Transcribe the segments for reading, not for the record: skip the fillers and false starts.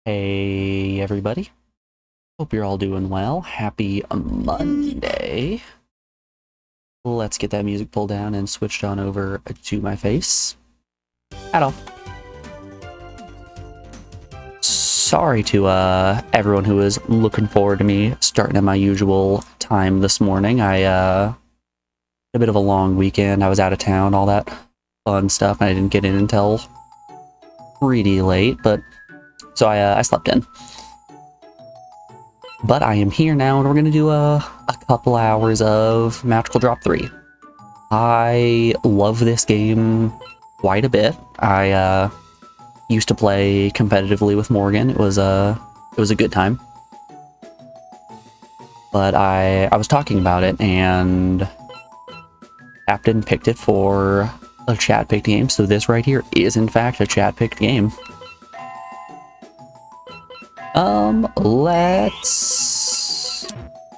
Hey everybody, hope you're all doing well. Happy Monday. Let's get that music pulled down and switched on over to my face. At all. Sorry to everyone who was looking forward to me starting at my usual time this morning. I a bit of a long weekend. I was out of town, all that fun stuff, and I didn't get in until pretty late, but so I slept in. But I am here now, and we're going to do a couple hours of Magical Drop 3. I love this game quite a bit. I used to play competitively with Morgan. It was a good time. But I was talking about it, and Captain picked it for a chat-picked game, so this right here is in fact a chat-picked game. Let's...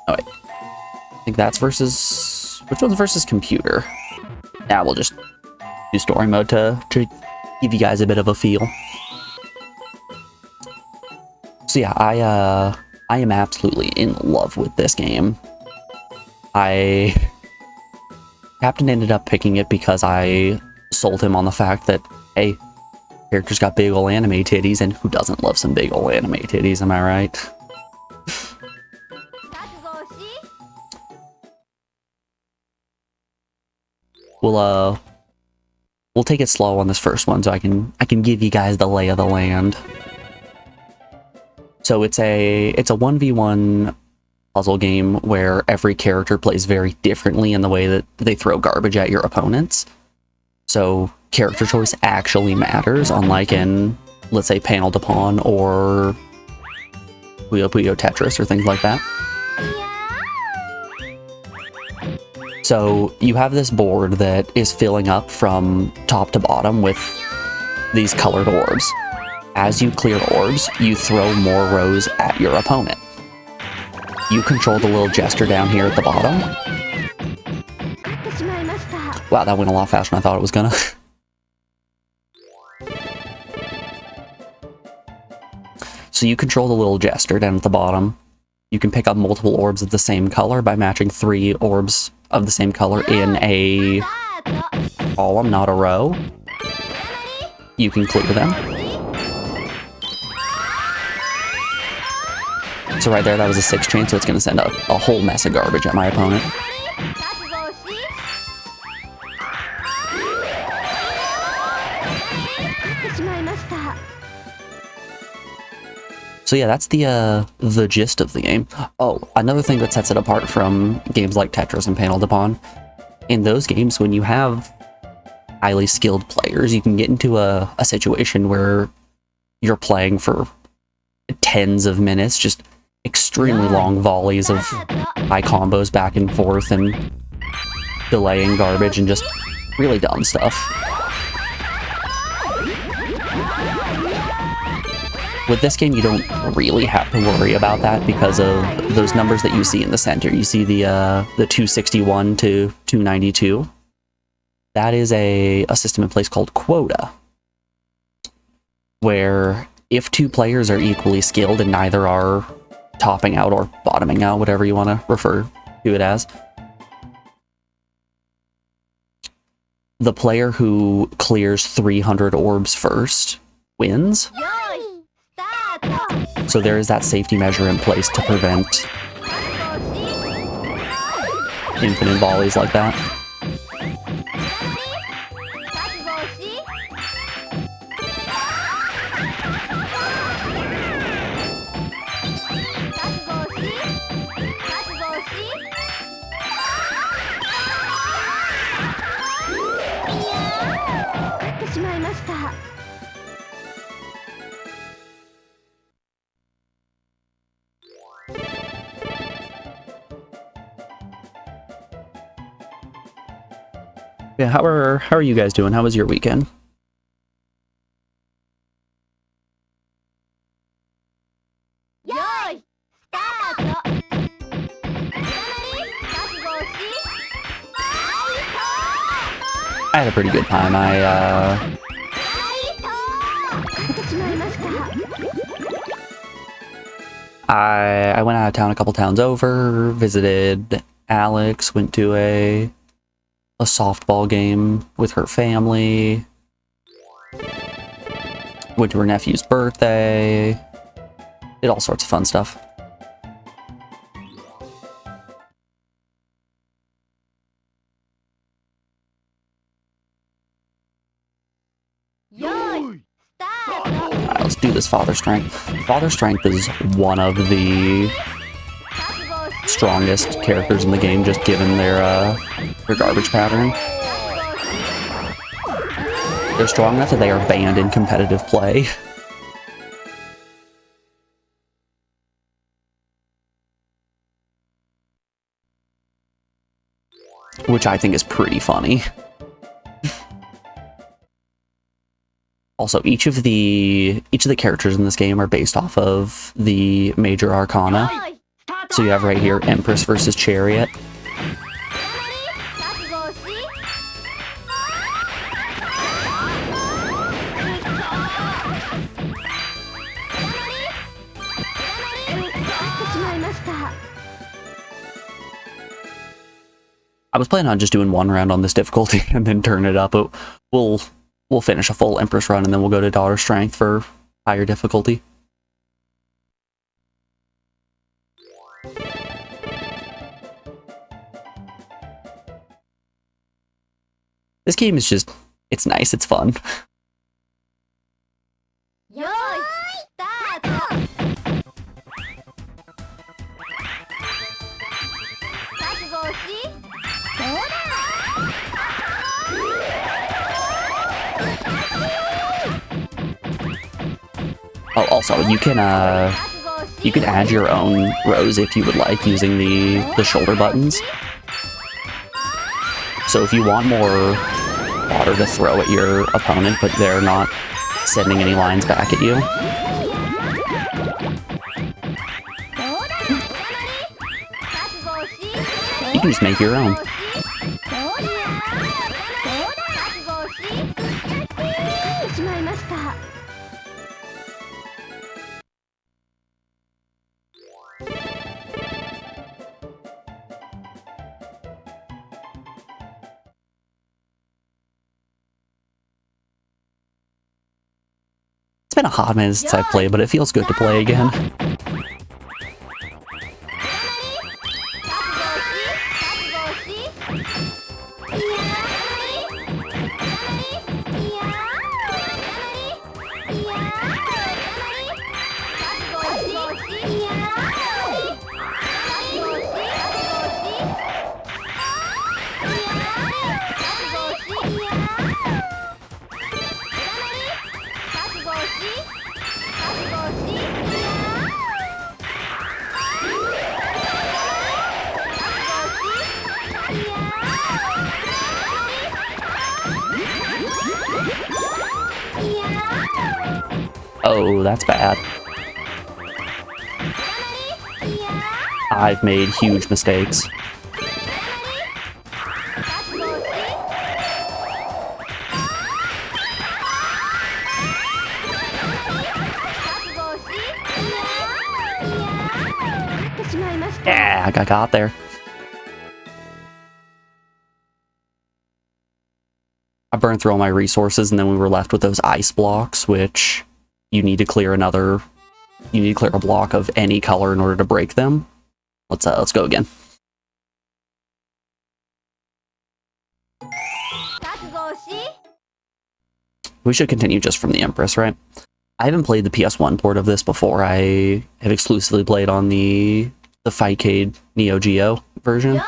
Oh, wait. I think that's versus... Which one's versus computer? Nah, we'll just do story mode to give you guys a bit of a feel. So yeah, I am absolutely in love with this game. Captain ended up picking it because I sold him on the fact that, hey, character's got big ol' anime titties, and who doesn't love some big ol' anime titties, am I right? We'll take it slow on this first one so I can give you guys the lay of the land. So it's a 1v1 puzzle game where every character plays very differently in the way that they throw garbage at your opponents. So character choice actually matters, unlike in, let's say, Panel to Pawn or Puyo Puyo Tetris or things like that. So you have this board that is filling up from top to bottom with these colored orbs. As you clear orbs, you throw more rows at your opponent. You control the little gesture down here at the bottom. Wow, that went a lot faster than I thought it was gonna. So you control the little jester down at the bottom. You can pick up multiple orbs of the same color by matching 3 orbs of the same color in a column, not a row. You can clear them. So right there, that was a 6 chain, so it's going to send a whole mess of garbage at my opponent. So yeah, that's the gist of the game. Oh, another thing that sets it apart from games like Tetris and Panel de Pon, in those games, when you have highly skilled players, you can get into a situation where you're playing for tens of minutes, just extremely long volleys of high combos back and forth and delaying garbage and just really dumb stuff. With this game, you don't really have to worry about that because of those numbers that you see in the center. You see the 261 to 292. That is a system in place called quota, where if 2 players are equally skilled and neither are topping out or bottoming out, whatever you want to refer to it as, the player who clears 300 orbs first wins. So there is that safety measure in place to prevent infinite volleys like that. Yeah, how are you guys doing? How was your weekend? I had a pretty good time. I went out of town a couple towns over, visited Alex, went to a softball game with her family, went to her nephew's birthday, did all sorts of fun stuff. Alright, let's do this Father Strength. Father Strength is one of the strongest characters in the game, just given their garbage pattern. They're strong enough that they are banned in competitive play. Which I think is pretty funny. Also, each of the characters in this game are based off of the major arcana. So you have right here Empress versus Chariot. I was planning on just doing 1 round on this difficulty and then turn it up, but we'll finish a full Empress run and then we'll go to Daughter Strength for higher difficulty. This game is just, it's nice, it's fun. Oh, also, you can add your own rows if you would like using the shoulder buttons. So if you want more water to throw at your opponent, but they're not sending any lines back at you, you can just make your own. It's been a hot minute since I've played, but it feels good to play again. Oh, that's bad. I've made huge mistakes. Yeah, I got there. I burned through all my resources, and then we were left with those ice blocks, which you need to clear another. You need to clear a block of any color in order to break them. Let's go again. We should continue just from the Empress, right? I haven't played the PS1 port of this before. I have exclusively played on the Fightcade Neo Geo version.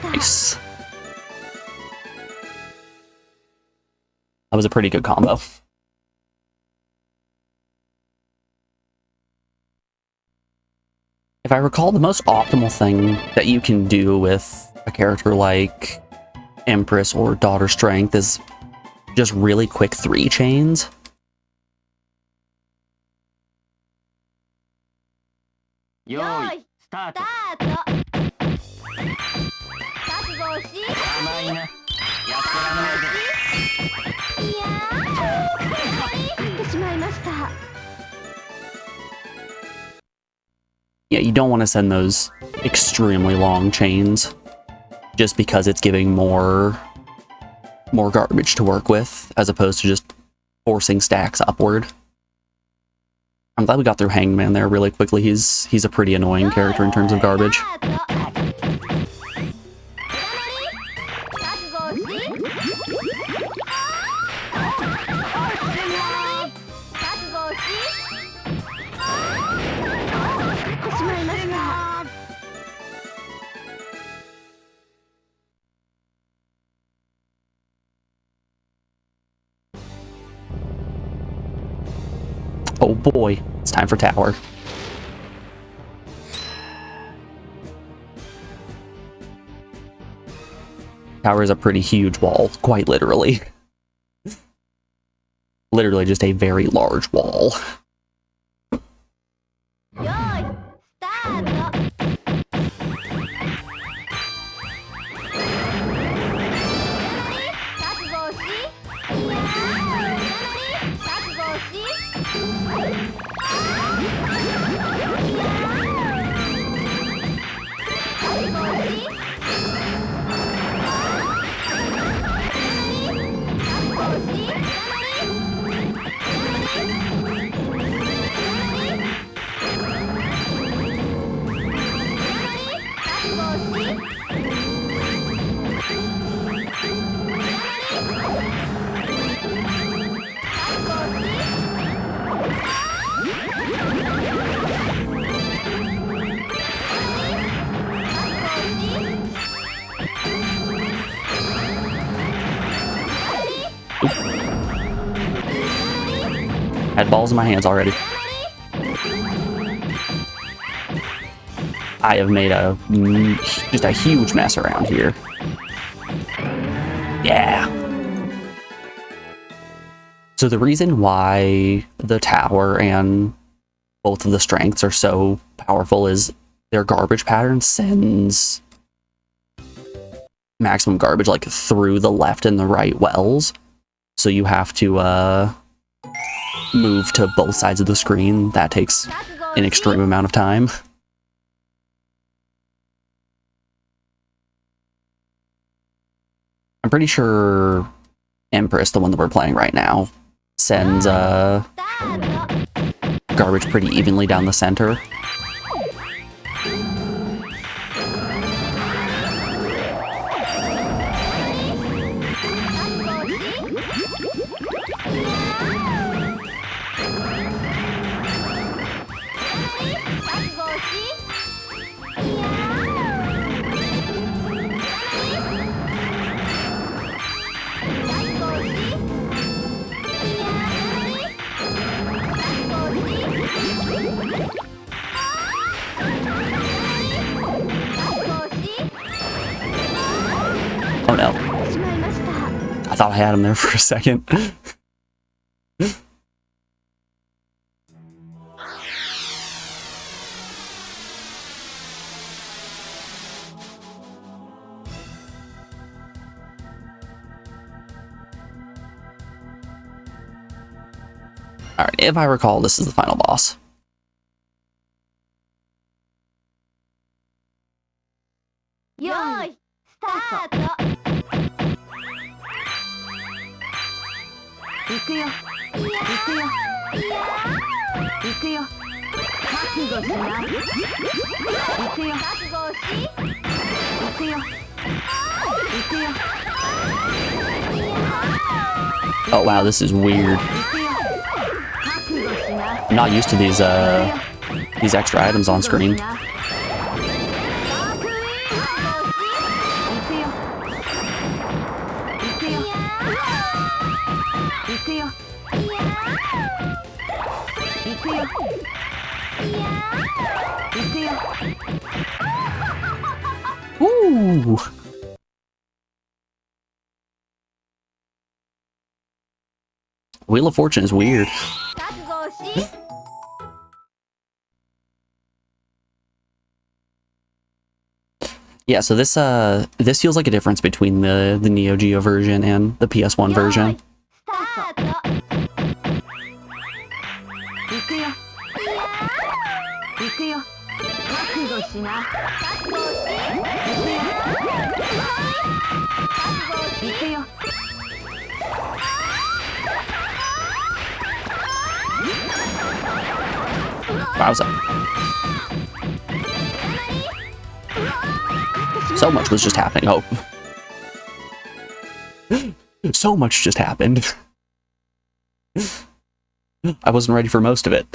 Nice. That was a pretty good combo. If I recall, the most optimal thing that you can do with a character like Empress or Daughter Strength is just really quick 3 chains. Yoi, start. Yeah, you don't want to send those extremely long chains just because it's giving more garbage to work with as opposed to just forcing stacks upward. I'm glad we got through Hangman there really quickly. He's a pretty annoying character in terms of garbage. Oh boy, it's time for tower. Tower is a pretty huge wall, quite literally. Literally just a very large wall. Had balls in my hands already. I have made just a huge mess around here. Yeah. So the reason why the tower and both of the strengths are so powerful is their garbage pattern sends maximum garbage like through the left and the right wells. So you have to move to both sides of the screen. That takes an extreme amount of time. I'm pretty sure Empress, the one that we're playing right now, sends garbage pretty evenly down the center. Oh no. I thought I had him there for a second. Alright, if I recall, this is the final boss. Yoi, start. 行くよ。行くよ。行くよ。覚悟しな。行くよ。覚悟し。行くよ。行くよ。 Oh wow, this is weird. I'm not used to these extra items on screen. Ooh. Wheel of Fortune is weird. Yeah, so this feels like a difference between the Neo Geo version and the PS1 version. Wowza. So much was just happening. Oh. So much just happened. I wasn't ready for most of it.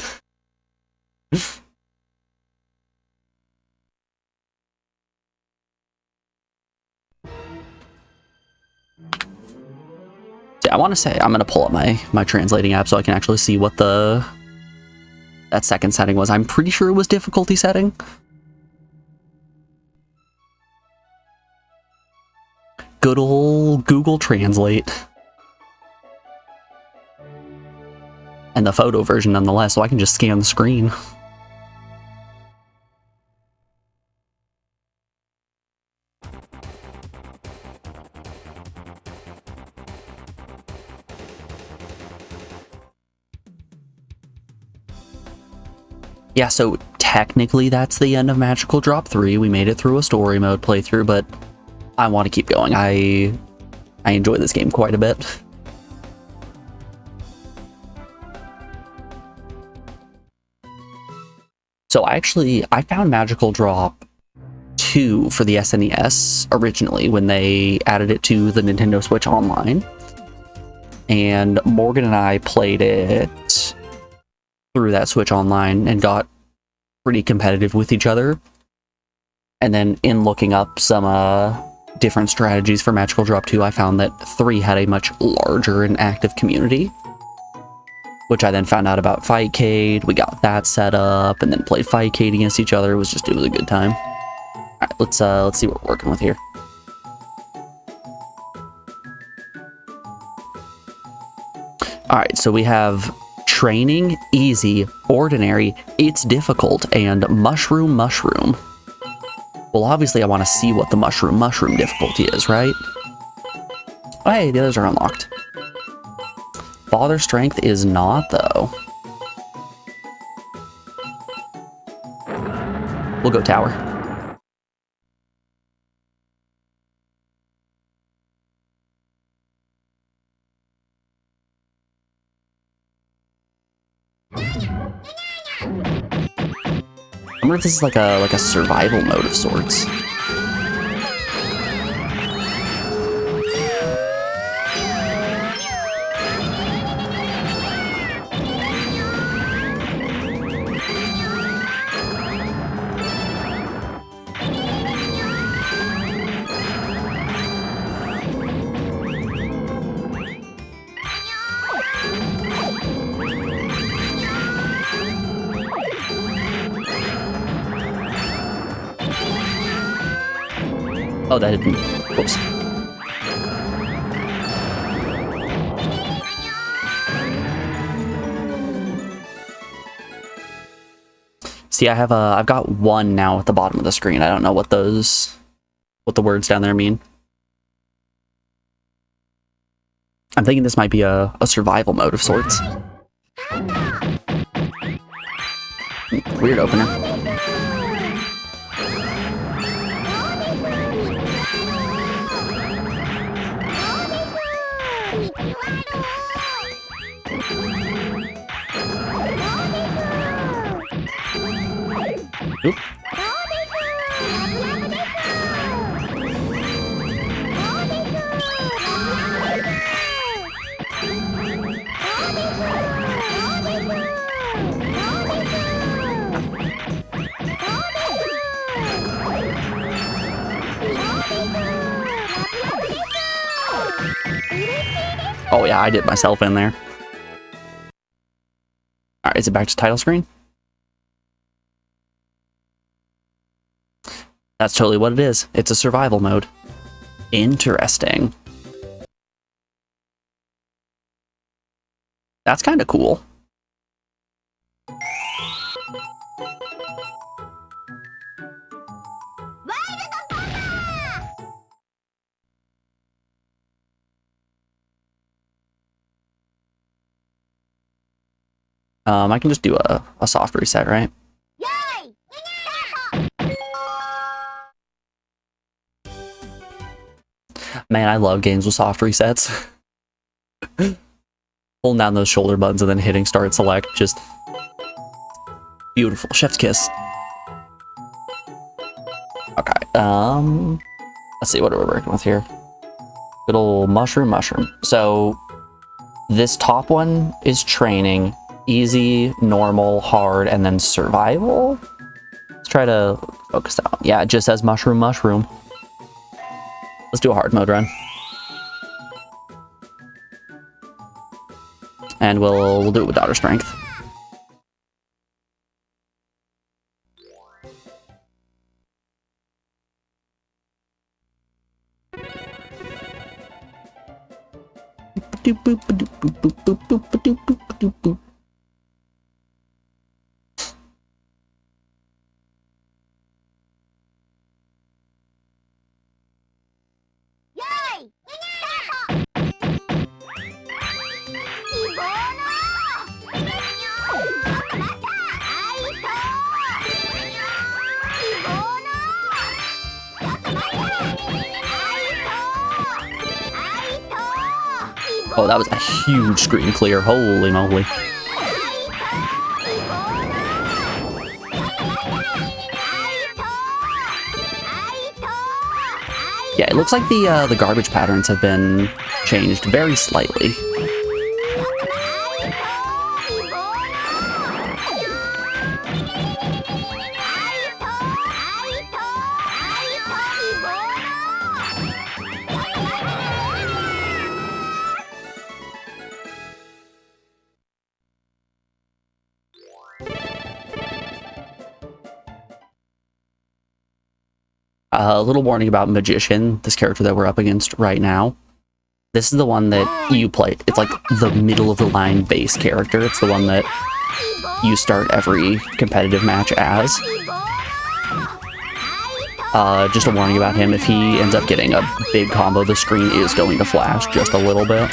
Yeah, I want to say I'm going to pull up my translating app so I can actually see what that second setting was. I'm pretty sure it was difficulty setting. Good old Google Translate. And the photo version nonetheless, so I can just scan the screen. Yeah, so technically that's the end of Magical Drop 3. We made it through a story mode playthrough, but I want to keep going. I enjoy this game quite a bit. So I found Magical Drop 2 for the SNES originally when they added it to the Nintendo Switch Online. And Morgan and I played it through that Switch Online and got pretty competitive with each other. And then in looking up some different strategies for Magical Drop 2, I found that 3 had a much larger and active community, which I then found out about Fightcade. We got that set up and then played Fightcade against each other. It was a good time. All right, let's see what we're working with here. Alright, so we have training, easy, ordinary, it's difficult, and mushroom. Well, obviously I want to see what the mushroom difficulty is, right? Oh, hey, the others are unlocked. Father strength is not, though. We'll go tower. I wonder if this is like a survival mode of sorts. Oh, that didn't. Whoops. See, I've got one now at the bottom of the screen. I don't know what the words down there mean. I'm thinking this might be a survival mode of sorts. Weird opener. Oop. Oh yeah, I did myself in there. Alright, is it back to title screen? That's totally what it is. It's a survival mode. Interesting. That's kind of cool. I can just do a soft reset, right? Man, I love games with soft resets. Holding down those shoulder buttons and then hitting start select, just beautiful. Chef's kiss. Okay, let's see, what are we working with here? Good old mushroom. So this top one is training, easy, normal, hard, and then survival. Let's try to focus that one. Yeah, it just says mushroom. Let's do a hard mode run. And we'll do it with daughter strength. Oh, that was a huge screen clear. Holy moly. Yeah, it looks like the garbage patterns have been changed very slightly. A little warning about Magician, this character that we're up against right now. This is the one that you play. It's like the middle of the line base character. It's the one that you start every competitive match as. Just a warning about him, if he ends up getting a big combo, the screen is going to flash just a little bit.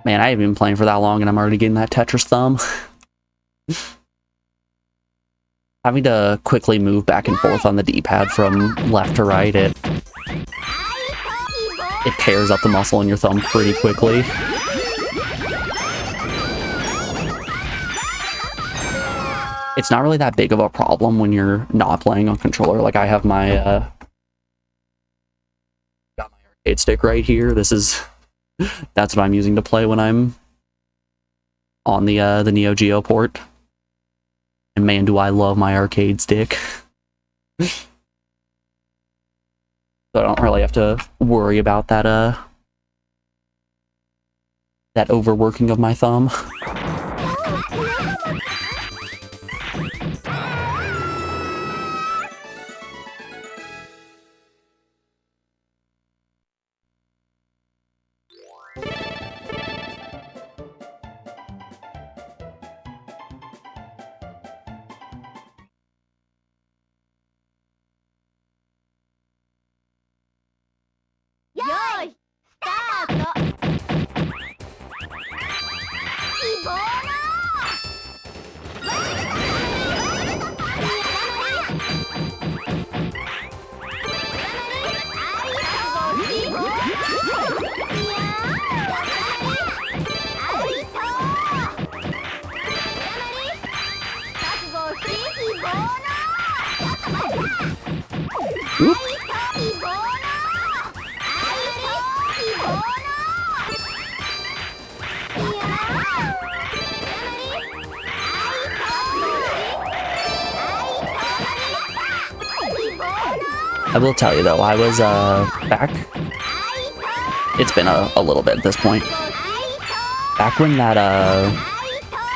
Man, I haven't been playing for that long and I'm already getting that Tetris thumb. Having to quickly move back and forth on the D-pad from left to right, it tears up the muscle in your thumb pretty quickly. It's not really that big of a problem when you're not playing on controller. Like, I have my got my arcade stick right here. That's what I'm using to play when I'm on the Neo Geo port. And man, do I love my arcade stick. So I don't really have to worry about that that overworking of my thumb. I will tell you though, I was back. It's been a little bit at this point. Back when that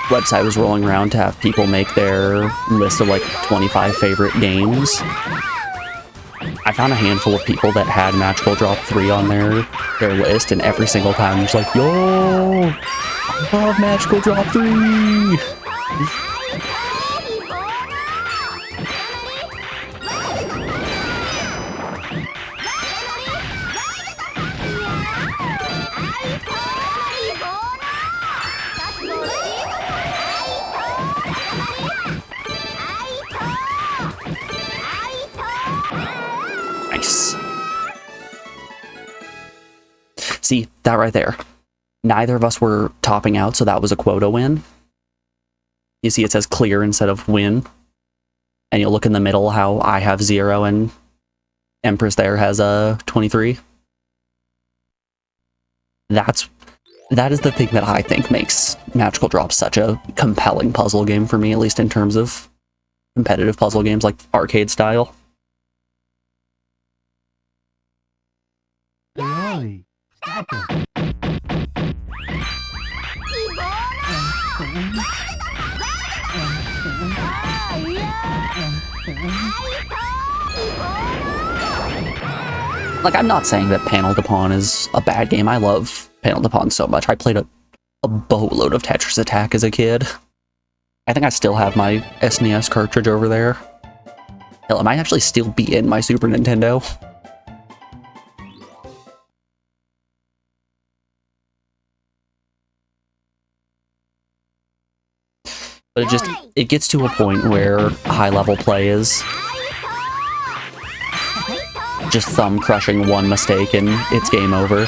website was rolling around to have people make their list of like 25 favorite games, I found a handful of people that had Magical Drop 3 on their list, and every single time it's like, yo, I love Magical Drop 3! See, that right there. Neither of us were topping out, so that was a quota win. You see it says clear instead of win. And you'll look in the middle how I have 0 and Empress there has a 23. That is the thing that I think makes Magical Drop such a compelling puzzle game for me, at least in terms of competitive puzzle games like arcade style. Really? Stop it. Like, I'm not saying that Panel de Pawn is a bad game. I love Panel de Pawn so much. I played a boatload of Tetris Attack as a kid. I think I still have my SNES cartridge over there. Hell, it might actually still be in my Super Nintendo. But it gets to a point where high-level play is just thumb-crushing one mistake and it's game over.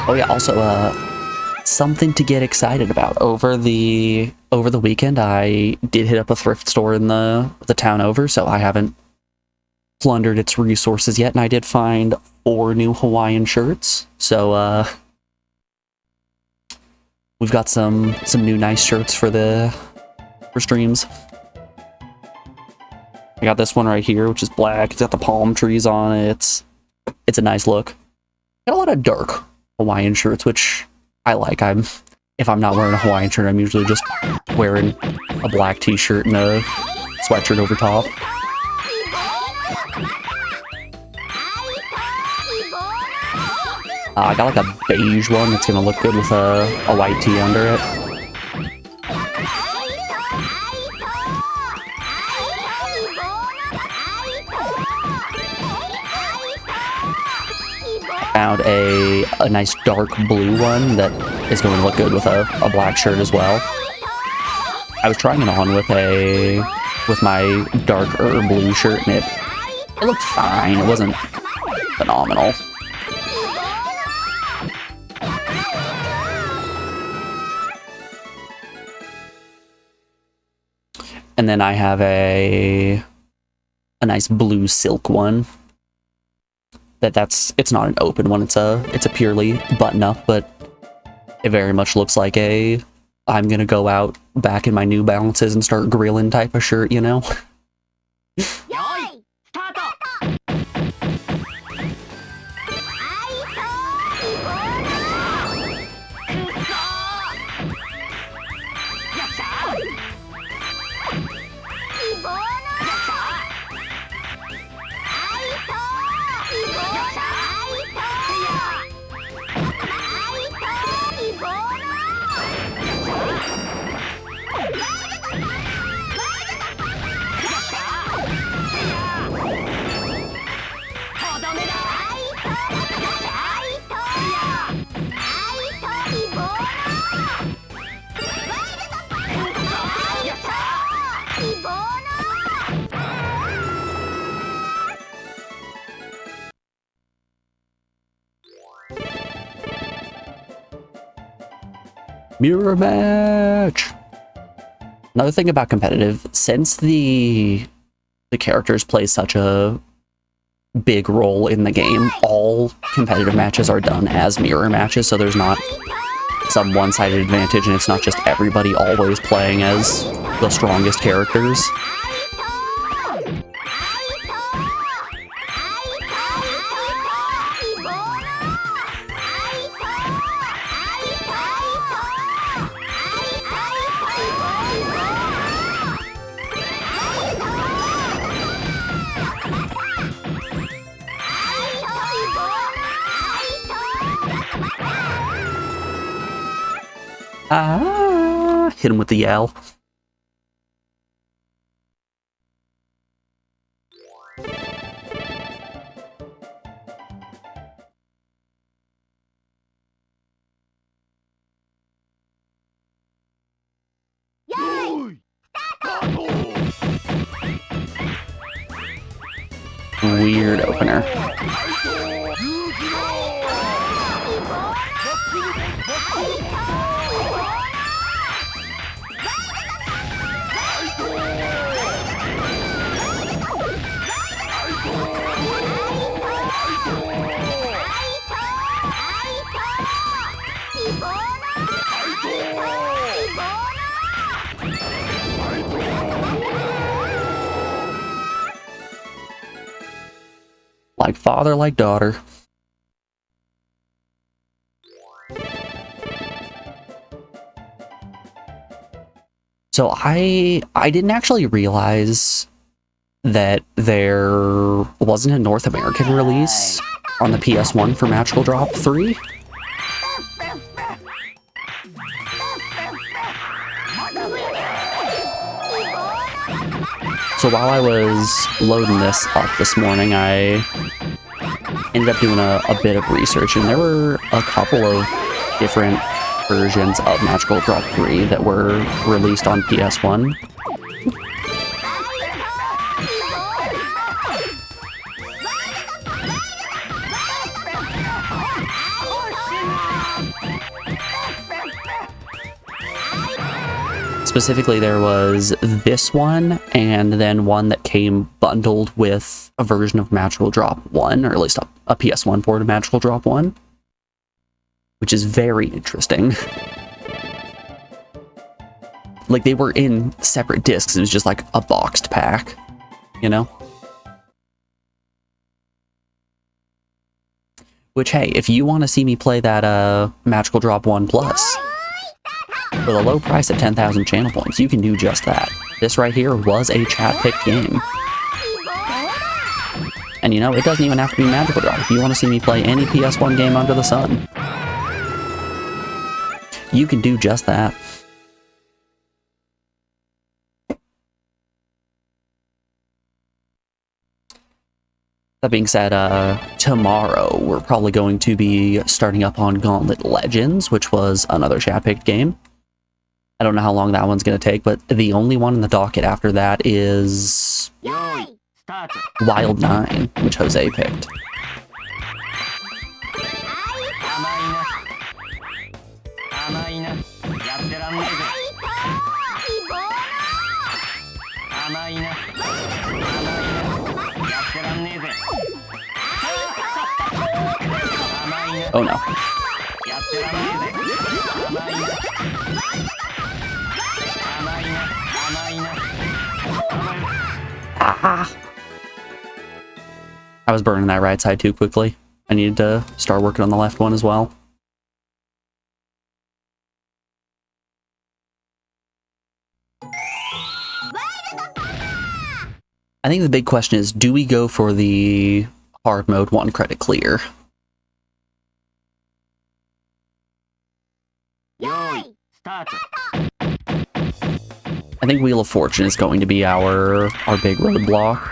Oh yeah, also, something to get excited about. Over the weekend, I did hit up a thrift store in the town over, so I haven't plundered its resources yet, and I did find 4 new Hawaiian shirts. So, we've got some new nice shirts for streams. I got this one right here, which is black. It's got the palm trees on it. It's a nice look. Got a lot of dark Hawaiian shirts, which I like. If I'm not wearing a Hawaiian shirt, I'm usually just wearing a black t-shirt and a sweatshirt over top. I got like a beige one that's gonna look good with a white tee under it. Found a nice dark blue one that is going to look good with a black shirt as well. I was trying it on with my darker blue shirt, and it looked fine. It wasn't phenomenal. And then I have a nice blue silk one. It's not an open one, it's a purely button up, but it very much looks like I'm gonna go out back in my New Balances and start grilling type of shirt, you know? Mirror match! Another thing about competitive, since the characters play such a big role in the game, all competitive matches are done as mirror matches, so there's not some one-sided advantage, and it's not just everybody always playing as the strongest characters. Hit him with the yell. Weird opener. Like father, like daughter. So I didn't actually realize that there wasn't a North American release on the PS1 for Magical Drop 3. So while I was loading this up this morning, I ended up doing a bit of research, and there were a couple of different versions of Magical Drop 3 that were released on PS1. Specifically, there was this one, and then one that came bundled with a version of Magical Drop 1, or at least a PS1 port of Magical Drop 1, which is very interesting. Like, they were in separate discs, it was just like a boxed pack, you know? Which, hey, if you want to see me play that Magical Drop 1 Plus, for the low price of 10,000 channel points, you can do just that. This right here was a chat-picked game. And you know, it doesn't even have to be Magical Drop. If you want to see me play any PS1 game under the sun, you can do just that. That being said, tomorrow we're probably going to be starting up on Gauntlet Legends, which was another chat-picked game. I don't know how long that one's going to take, but the only one in the docket after that is Wild 9, which Jose picked. Oh no. Ah. I was burning that right side too quickly. I needed to start working on the left one as well. I think the big question is, do we go for the hard mode 1 credit clear? I think Wheel of Fortune is going to be our big roadblock.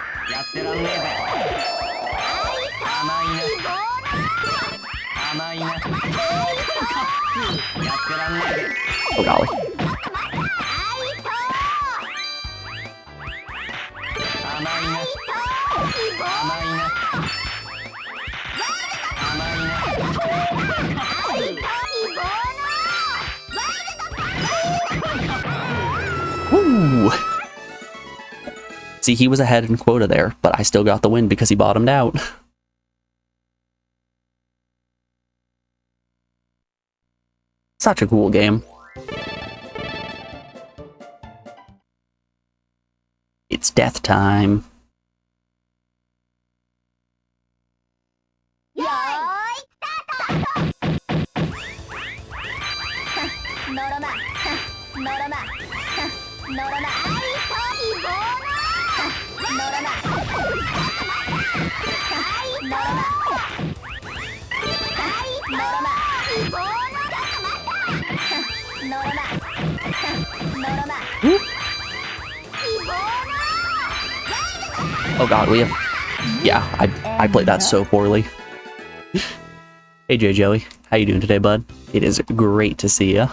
Oh golly. Woo! See, he was ahead in quota there, but I still got the win because he bottomed out. Such a cool game. It's death time. Oh god, we have... Yeah, I played that so poorly. Hey J Joey, how you doing today, bud? It is great to see ya.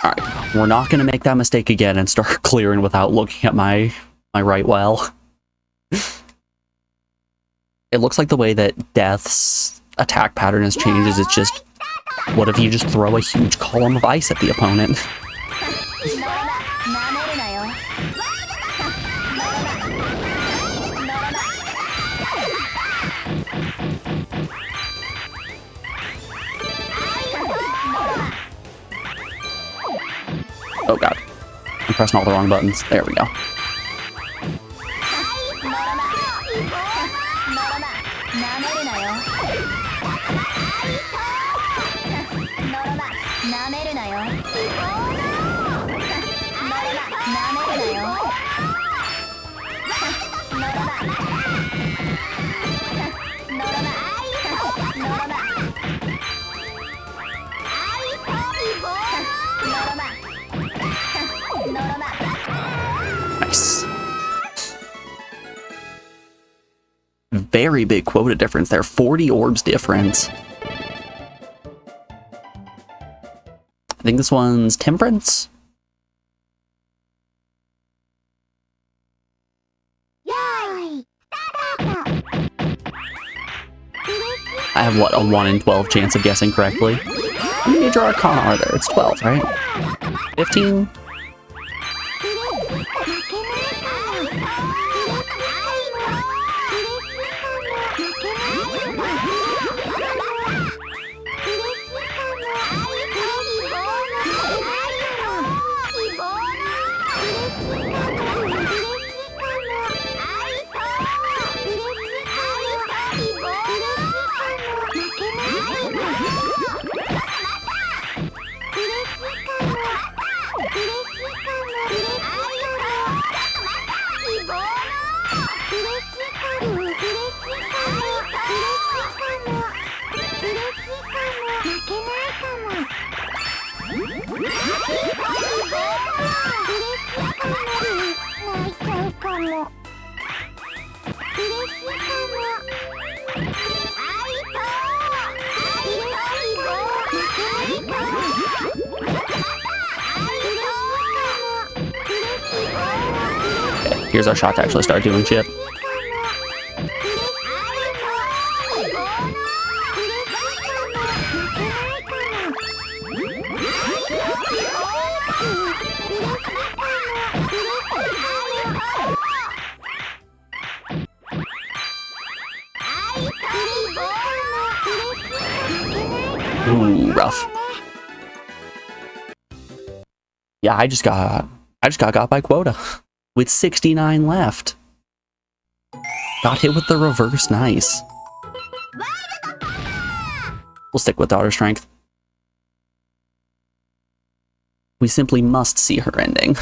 Alright, we're not gonna make that mistake again and start clearing without looking at my right well. It looks like the way that Death's attack pattern has changed is it's just... What if you just throw a huge column of ice at the opponent? Oh god. I'm pressing all the wrong buttons. There we go. very big quota difference there. 40 orbs difference. I think this one's Temperance. I have, what, a 1 in 12 chance of guessing correctly? How many major arcana are there? It's 12, right? 15? Okay, here's our shot to actually start doing shit. Ooh, rough. Yeah, I just got got by quota with 69 left. Got hit with the reverse, nice. We'll stick with Daughter Strength. We simply must see her ending.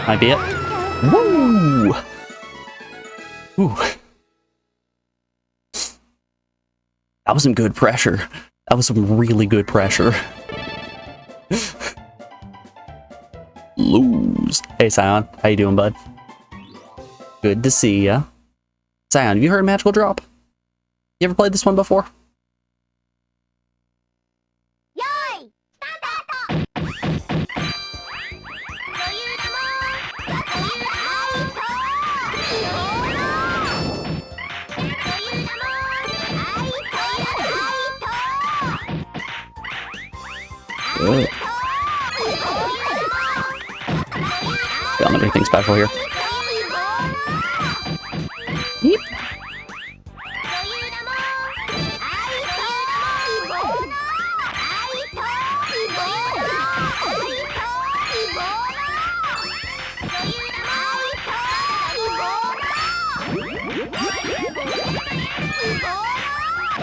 Might be it. Woo! Ooh. That was some good pressure. That was some really good pressure. Lose. Hey, Scion. How you doing, bud? Good to see ya. Scion, have you heard Magical Drop? You ever played this one before? Oh. Got anything special here. Yeep.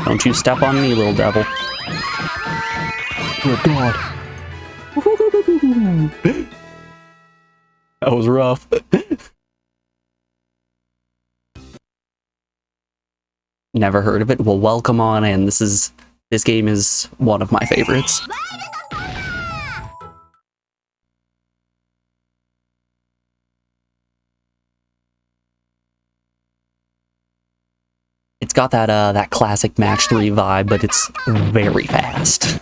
Don't you step on me, little devil. Oh god. That was rough. Never heard of it? Well, welcome on in. This game is one of my favorites. got that that classic match 3 vibe, but it's very fast.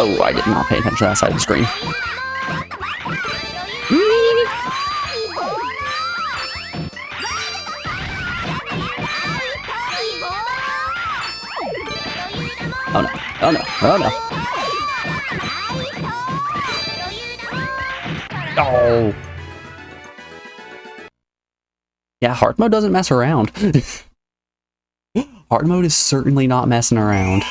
Oh, I did not pay attention to that side of the screen. Oh no, oh no, oh no. Oh. Yeah, hard mode doesn't mess around. Hard mode is certainly not messing around.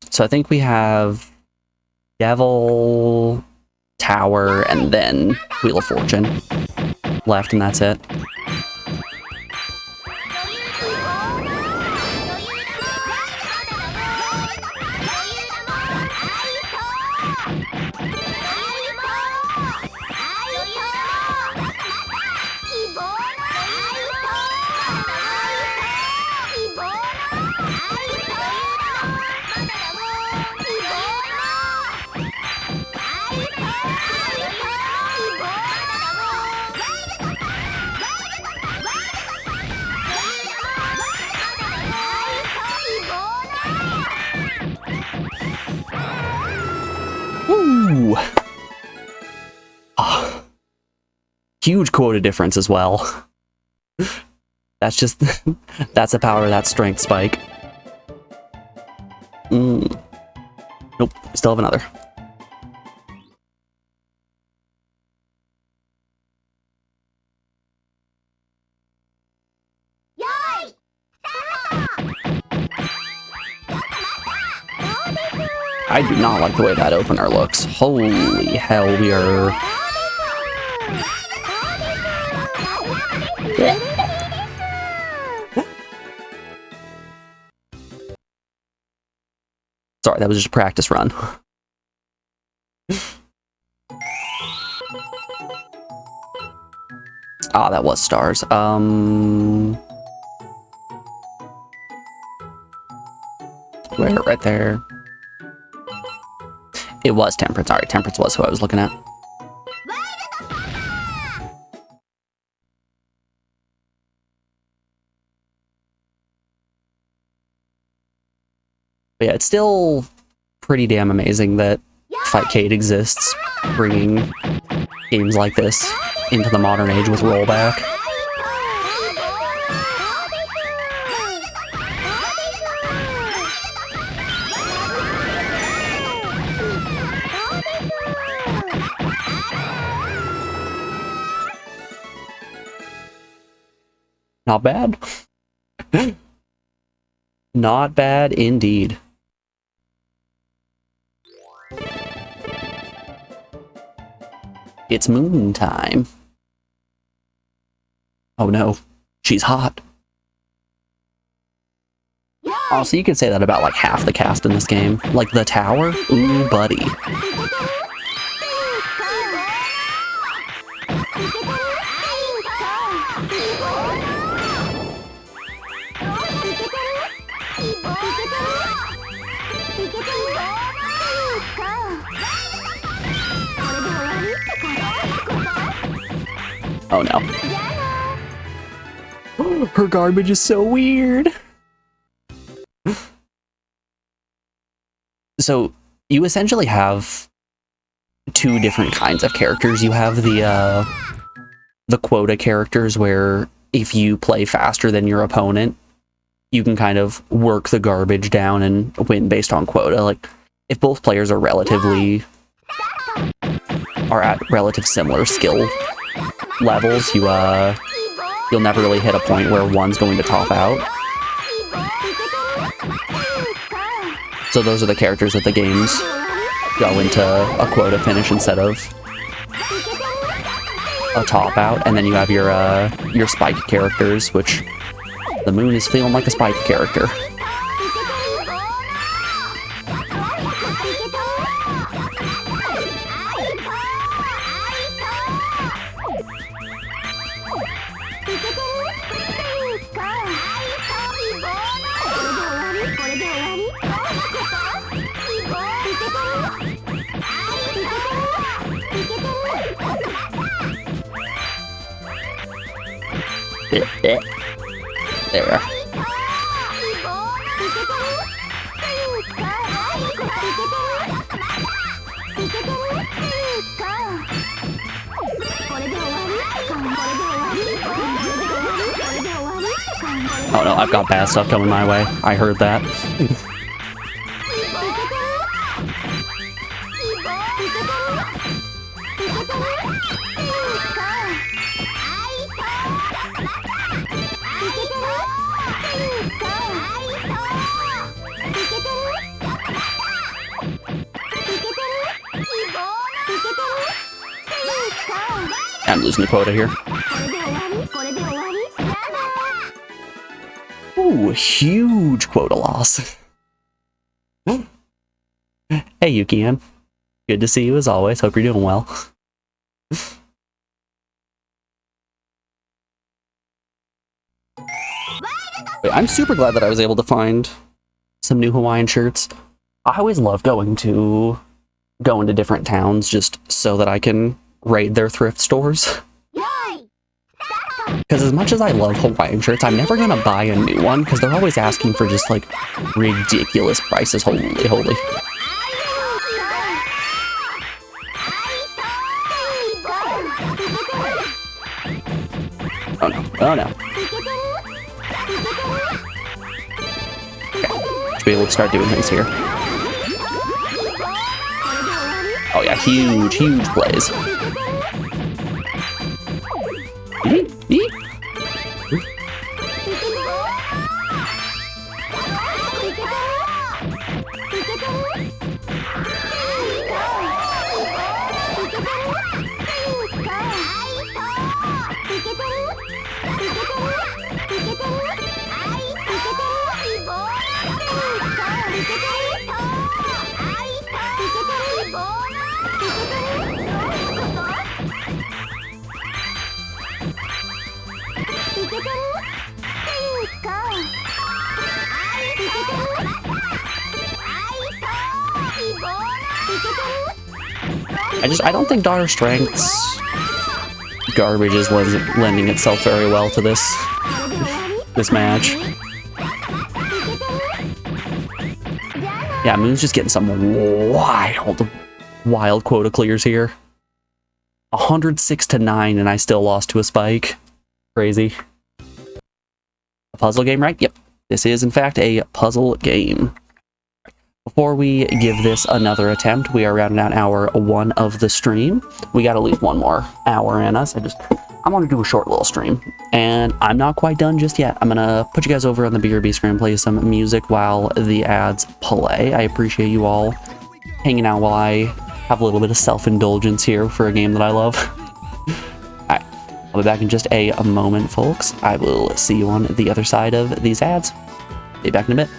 So I think we have Devil, Tower, and then Wheel of Fortune left, and that's it. Woo! Oh. Huge quota difference as well. That's just... that's the power of that strength spike. Nope, still have another. I do not like the way that opener looks. Holy hell, we are... Sorry, that was just a practice run. Ah, that was stars. Where? Right there. It was Temperance. Alright, Temperance was who I was looking at. But yeah, it's still pretty damn amazing that Fightcade exists, bringing games like this into the modern age with rollback. Not bad. Not bad indeed. It's moon time. Oh no, she's hot. Oh, so you can say that about like half the cast in this game. Like the tower? Ooh, buddy. Oh no. Her garbage is so weird. So you essentially have two different kinds of characters. You have the quota characters where if you play faster than your opponent, you can kind of work the garbage down and win based on quota. Like if both players are at relative similar skill levels, you'll never really hit a point where one's going to top out. So those are the characters that the games go into a quota finish instead of a top out, and then you have your spike characters, which the moon is feeling like a spike character. There. Oh no, I've got bad stuff coming my way. I heard that. I'm losing the quota here. Ooh, huge quota loss. Hey, Yuki-an. Good to see you as always. Hope you're doing well. Wait, I'm super glad that I was able to find some new Hawaiian shirts. I always love going to different towns just so that I can raid their thrift stores. Because as much as I love Hawaiian shirts, I'm never gonna buy a new one because they're always asking for just like ridiculous prices. Holy. Oh no, oh no. Okay, should be able to start doing things here. Oh yeah, huge plays. I don't think Daughter Strength's garbage is lending itself very well to this match. Yeah, Moon's just getting some wild quota clears here. 106 to 9, and I still lost to a spike. Crazy. A puzzle game, right? Yep. This is, in fact, a puzzle game. Before we give this another attempt, we are rounding out hour 1 of the stream. We gotta leave one more hour in us. I want to do a short little stream, and I'm not quite done just yet. I'm gonna put you guys over on the BRB screen, play some music while the ads play. I appreciate you all hanging out while I have a little bit of self-indulgence here for a game that I love. Alright, I'll be back in just a moment, folks. I will see you on the other side of these ads. Be back in a bit.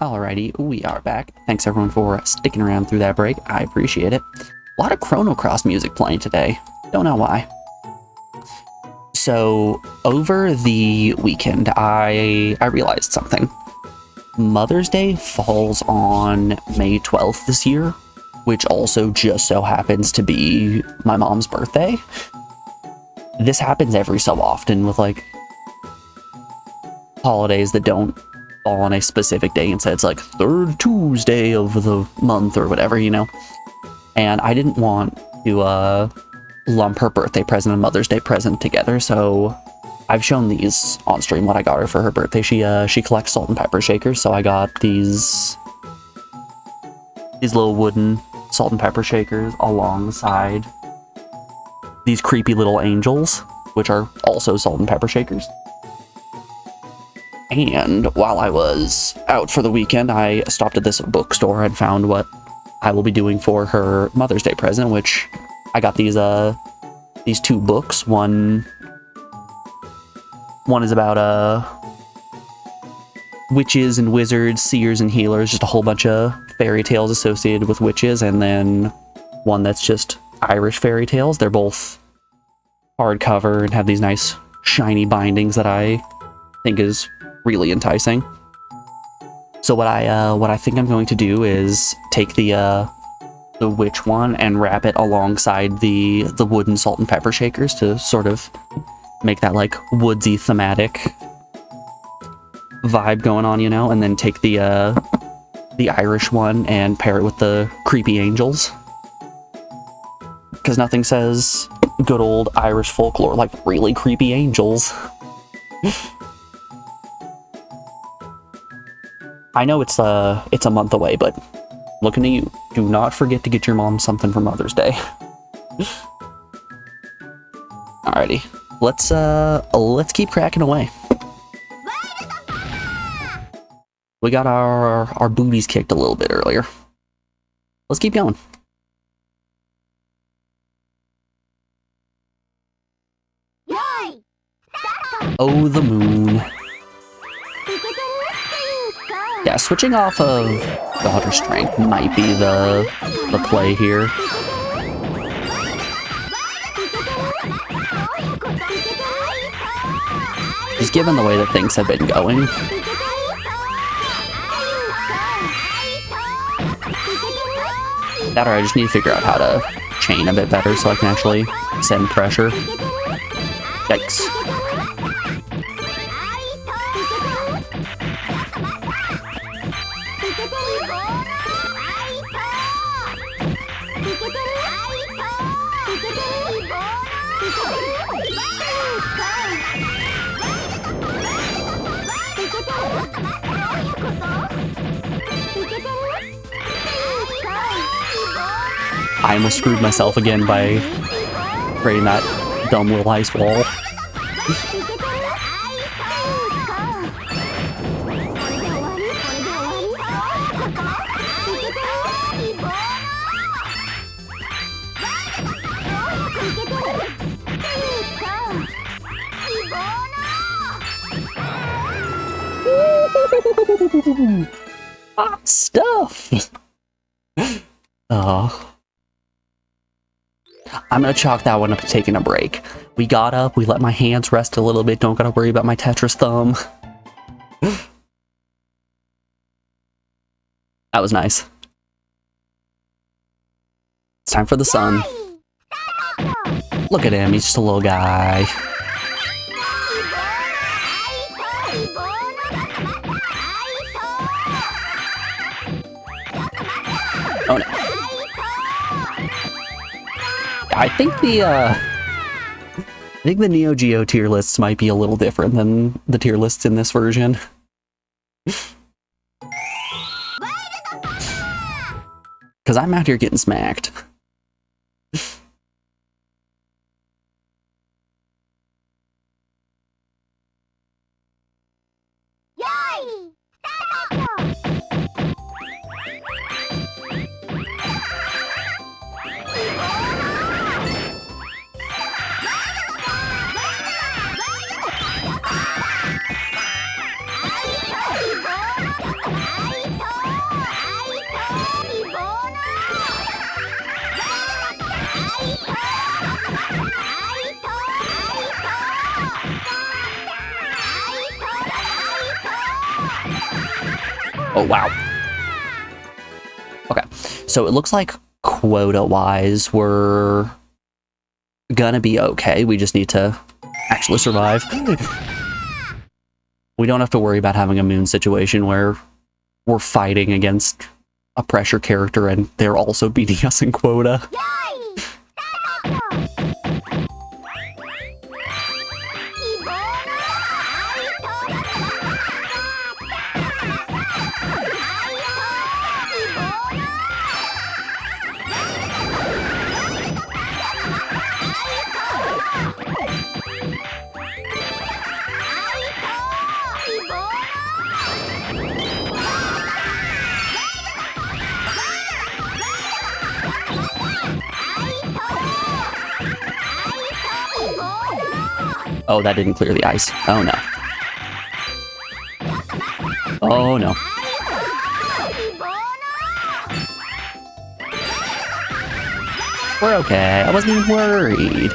Alrighty, we are back. Thanks everyone for sticking around through that break. I appreciate it. A lot of Chrono Cross music playing today. Don't know why. So, over the weekend, I realized something. Mother's Day falls on May 12th this year, which also just so happens to be my mom's birthday. This happens every so often with, like, holidays that don't fall on a specific day. Instead, it's like third Tuesday of the month or whatever, you know? And I didn't want to lump her birthday present and Mother's Day present together, so I've shown these on stream what I got her for her birthday. She collects salt and pepper shakers, so I got these little wooden salt and pepper shakers alongside these creepy little angels, which are also salt and pepper shakers. And while I was out for the weekend, I stopped at this bookstore and found what I will be doing for her Mother's Day present, which I got these two books. One is about witches and wizards, seers and healers, just a whole bunch of fairy tales associated with witches, and then one that's just Irish fairy tales. They're both hardcover and have these nice shiny bindings that I think is really enticing. So what I think I'm going to do is take the witch one and wrap it alongside the wooden salt and pepper shakers to sort of make that like woodsy thematic vibe going on, you know, and then take the Irish one and pair it with the creepy angels. Because nothing says good old Irish folklore like really creepy angels. I know it's a month away, but looking at you. Do not forget to get your mom something for Mother's Day. Alrighty, let's keep cracking away. We got our booties kicked a little bit earlier. Let's keep going. Oh, the moon. Yeah, switching off of Daughter Strength might be the play here. Just given the way that things have been going. That or I just need to figure out how to chain a bit better so I can actually send pressure. Yikes. I almost screwed myself again by creating that dumb little ice wall. Hot stuff! I'm gonna chalk that one up to taking a break. We got up, we let my hands rest a little bit, don't gotta worry about my Tetris thumb. That was nice. It's time for the sun. Look at him, he's just a little guy. Oh no. I think the Neo Geo tier lists might be a little different than the tier lists in this version. Because I'm out here getting smacked. Oh, wow. Okay, so it looks like quota-wise, we're gonna be okay. We just need to actually survive. We don't have to worry about having a moon situation where we're fighting against a pressure character and they're also beating us in quota. Oh, that didn't clear the ice. Oh, no. Oh, no. We're okay. I wasn't even worried.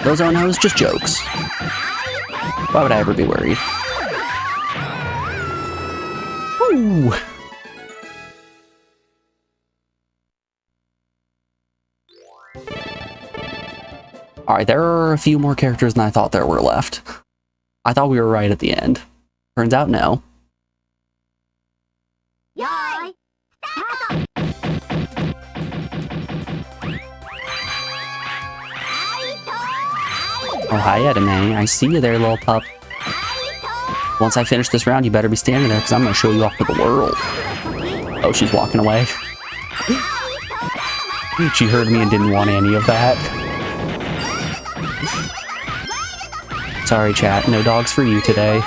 Those oh no's just jokes. Why would I ever be worried? Woo! Alright, there are a few more characters than I thought there were left. I thought we were right at the end. Turns out no. Oh, hi, Edame. I see you there, little pup. Once I finish this round, you better be standing there, because I'm going to show you off to the world. Oh, she's walking away. She heard me and didn't want any of that. Sorry, chat. No dogs for you today.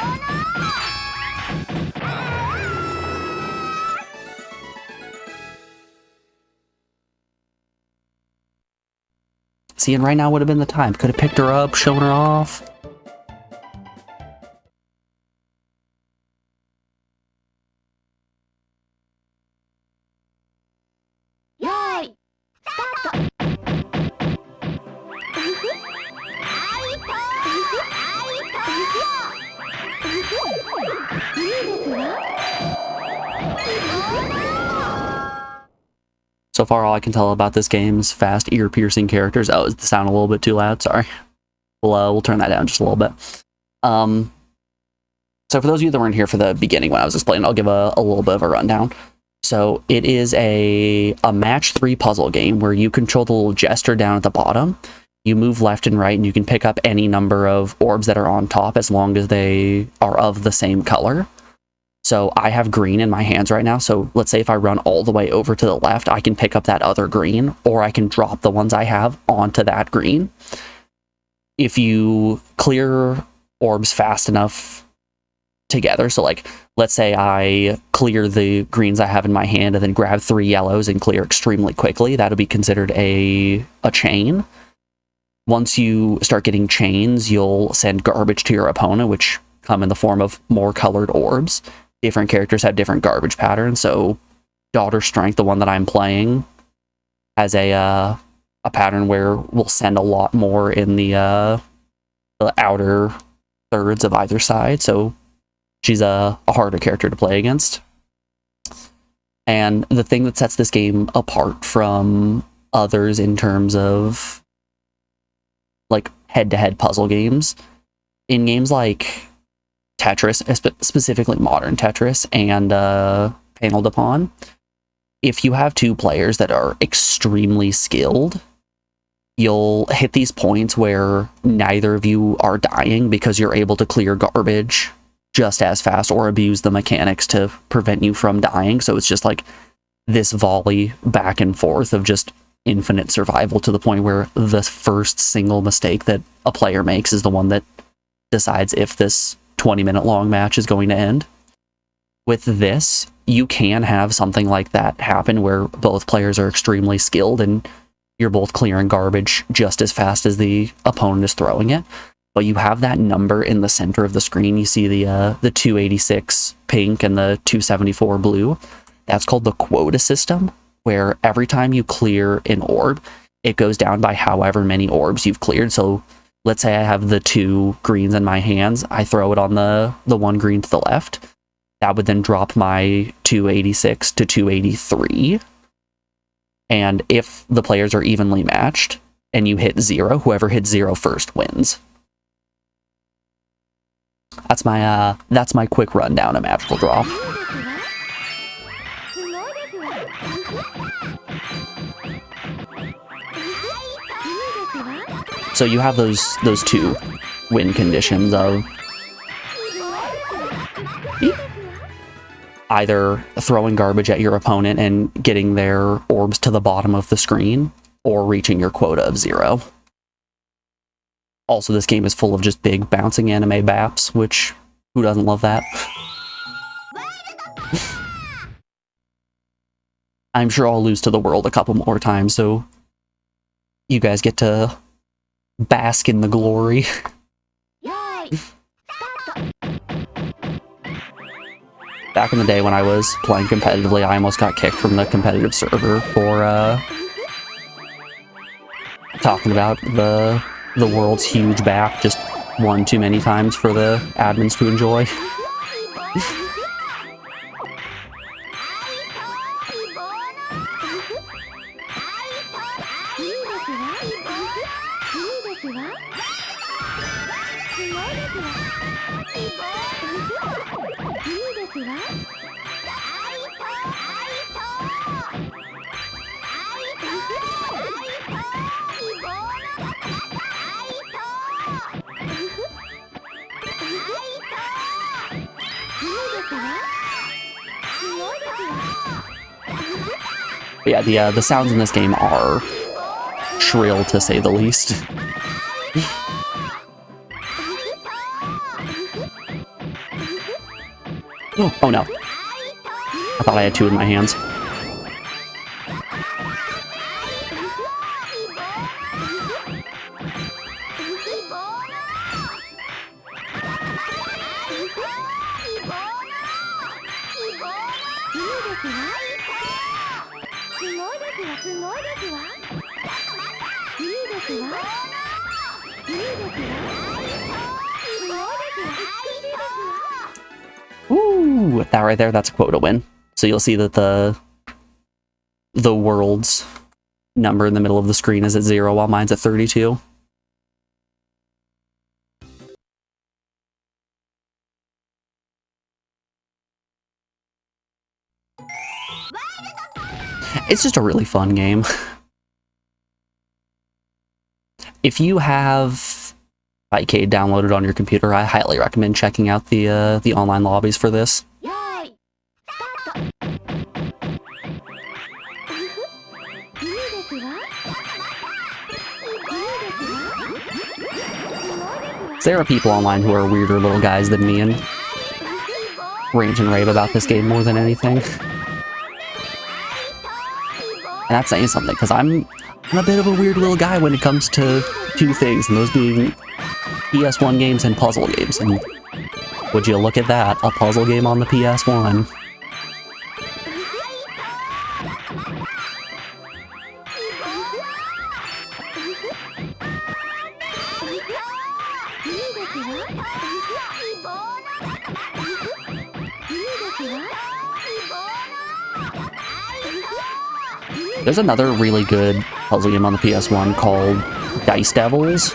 See, and right now would have been the time. Could have picked her up, shown her off. So far, all I can tell about this game is fast, ear-piercing characters. Oh, is the sound a little bit too loud? Sorry. We'll turn that down just a little bit. So for those of you that weren't here for the beginning when I was explaining, I'll give a little bit of a rundown. So it is a match 3 puzzle game where you control the little jester down at the bottom. You move left and right, and you can pick up any number of orbs that are on top as long as they are of the same color. So I have green in my hands right now, so let's say if I run all the way over to the left, I can pick up that other green, or I can drop the ones I have onto that green. If you clear orbs fast enough together, so like, let's say I clear the greens I have in my hand and then grab 3 yellows and clear extremely quickly, that'll be considered a chain. Once you start getting chains, you'll send garbage to your opponent, which come in the form of more colored orbs. Different characters have different garbage patterns, so Daughter Strength, the one that I'm playing, has a pattern where we'll send a lot more in the outer thirds of either side, so she's a harder character to play against. And the thing that sets this game apart from others in terms of like head-to-head puzzle games, in games like Tetris, specifically modern Tetris and Panel de Pon, if you have 2 players that are extremely skilled, you'll hit these points where neither of you are dying because you're able to clear garbage just as fast or abuse the mechanics to prevent you from dying. So it's just like this volley back and forth of just infinite survival to the point where the first single mistake that a player makes is the one that decides if this 20-minute long match is going to end. With this, you can have something like that happen where both players are extremely skilled and you're both clearing garbage just as fast as the opponent is throwing it. But you have that number in the center of the screen. You see the 286 pink and the 274 blue. That's called the quota system, where every time you clear an orb, it goes down by however many orbs you've cleared. So let's say I have the 2 greens in my hands. I throw it on the 1 green to the left. that would then drop my 286 to 283. And if the players are evenly matched and you hit 0, whoever hits 0 first wins. That's my quick rundown of Magical Draw. So you have those two win conditions of either throwing garbage at your opponent and getting their orbs to the bottom of the screen, or reaching your quota of 0. Also, this game is full of just big bouncing anime baps, which, who doesn't love that? I'm sure I'll lose to the world a couple more times, so you guys get to bask in the glory. Back in the day when I was playing competitively, I almost got kicked from the competitive server for talking about the world's huge back just one too many times for the admins to enjoy. But yeah, the sounds in this game are shrill, to say the least. Oh no. I thought I had 2 in my hands. Ooh, that right there, that's a quota win. So you'll see that the world's number in the middle of the screen is at 0 while mine's at 32. It's just a really fun game. If you have Arcade downloaded on your computer, I highly recommend checking out the online lobbies for this. There are people online who are weirder little guys than me and rant and rave about this game more than anything. And that's saying something, because I'm a bit of a weird little guy when it comes to 2 things, and those being PS1 games and puzzle games. And would you look at that, a puzzle game on the PS1. There's another really good puzzle game on the PS1 called Dice Devils.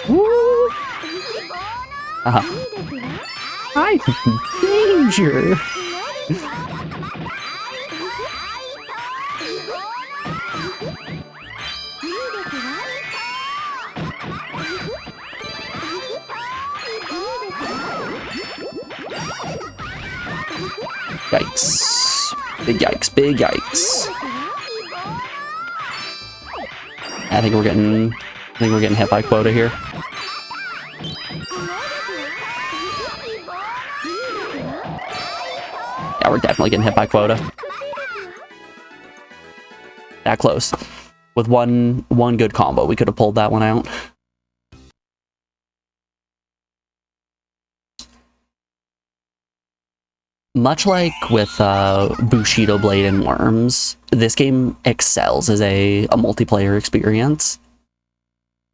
Woo! Hi, danger! Yikes. Big yikes, big yikes. I think we're getting hit by quota here. Yeah, we're definitely getting hit by quota. That close. With one good combo, we could have pulled that one out. Much like with Bushido Blade and Worms, this game excels as a multiplayer experience.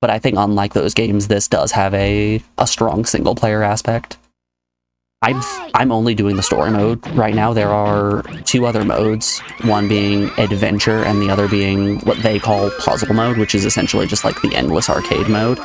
But I think unlike those games, this does have a strong single-player aspect. I'm only doing the story mode right now. There are 2 other modes, one being adventure and the other being what they call puzzle mode, which is essentially just like the endless arcade mode.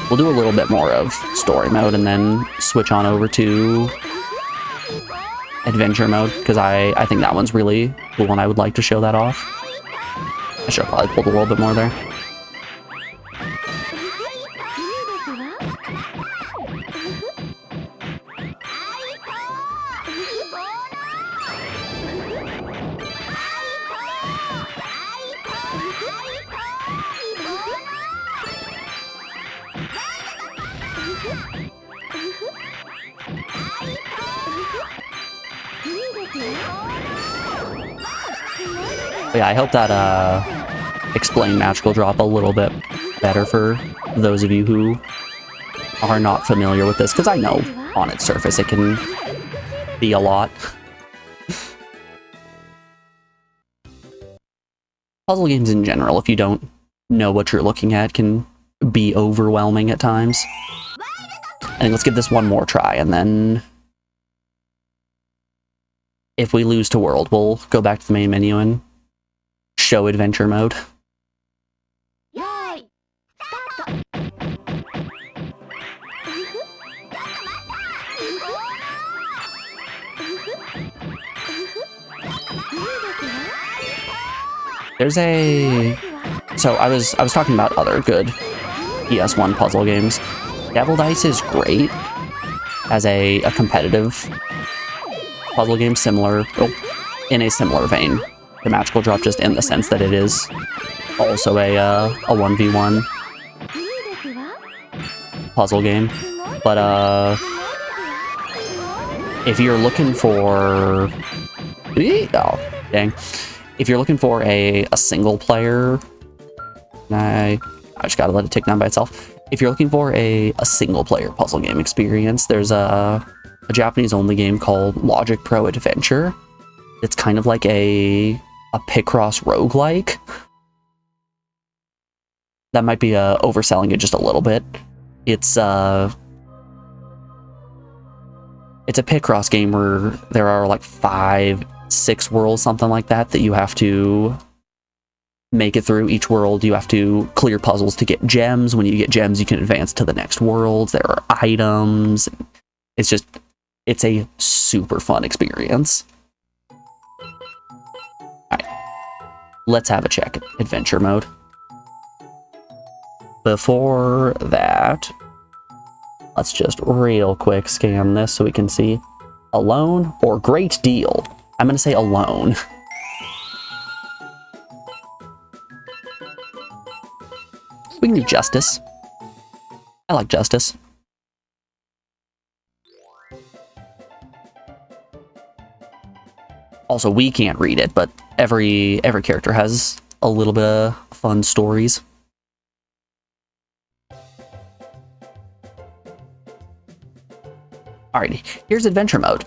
We'll do a little bit more of story mode and then switch on over to adventure mode, because I think that one's really cool and I would like to show that off. I should have probably pulled a little bit more there. But yeah, I hope that explained magical drop a little bit better for those of you who are not familiar with this, because I know on its surface it can be a lot. Puzzle games in general, if you don't know what you're looking at, can be overwhelming at times. I think let's give this one more try, and then if we lose to World, we'll go back to the main menu and show adventure mode. There's a... So I was talking about other good PS1 puzzle games. Devil Dice is great as a competitive puzzle game, similar, in a similar vein to Magical Drop, just in the sense that it is also a 1v1 puzzle game. But if you're looking for... Oh, dang. If you're looking for a single player... I just gotta let it tick down by itself. If you're looking for a single player puzzle game experience, there's a Japanese only game called Logic Pro Adventure. It's kind of like a Picross roguelike. That might be overselling it just a little bit. It's a Picross game where there are like 5-6 worlds, something like that, that you have to make it through. Each world you have to clear puzzles to get gems. When you get gems, you can advance to the next worlds. There are items. It's a super fun experience. Alright, let's have a check at adventure mode. Before that, let's just real quick scan this so we can see alone or great deal. I'm gonna say alone. We can do justice. I like justice. Also, we can't read it, but every character has a little bit of fun stories. Alrighty, here's adventure mode.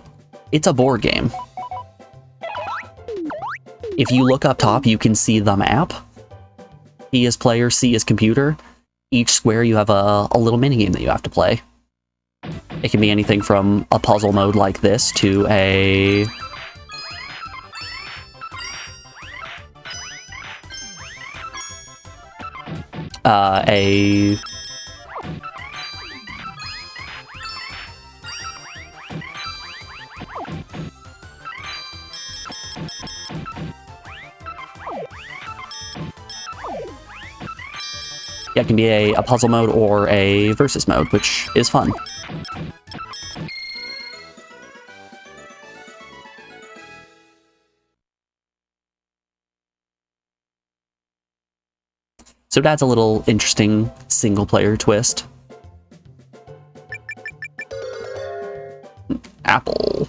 It's a board game. If you look up top, you can see the map. P is player, C is computer. Each square you have a little minigame that you have to play. It can be anything from a puzzle mode like this to a... Yeah, it can be a puzzle mode or a versus mode, which is fun. So it adds a little interesting single-player twist. Apple.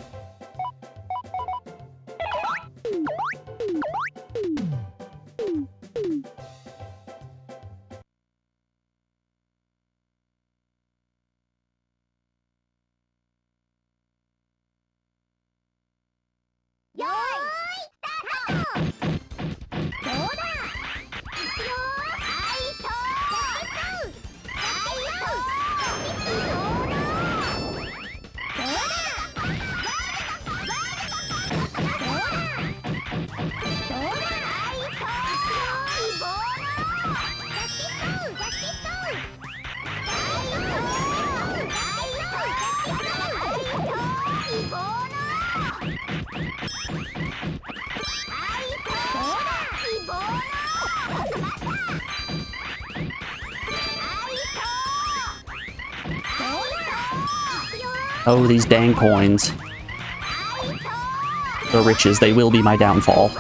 Oh, these dang coins. The riches, they will be my downfall.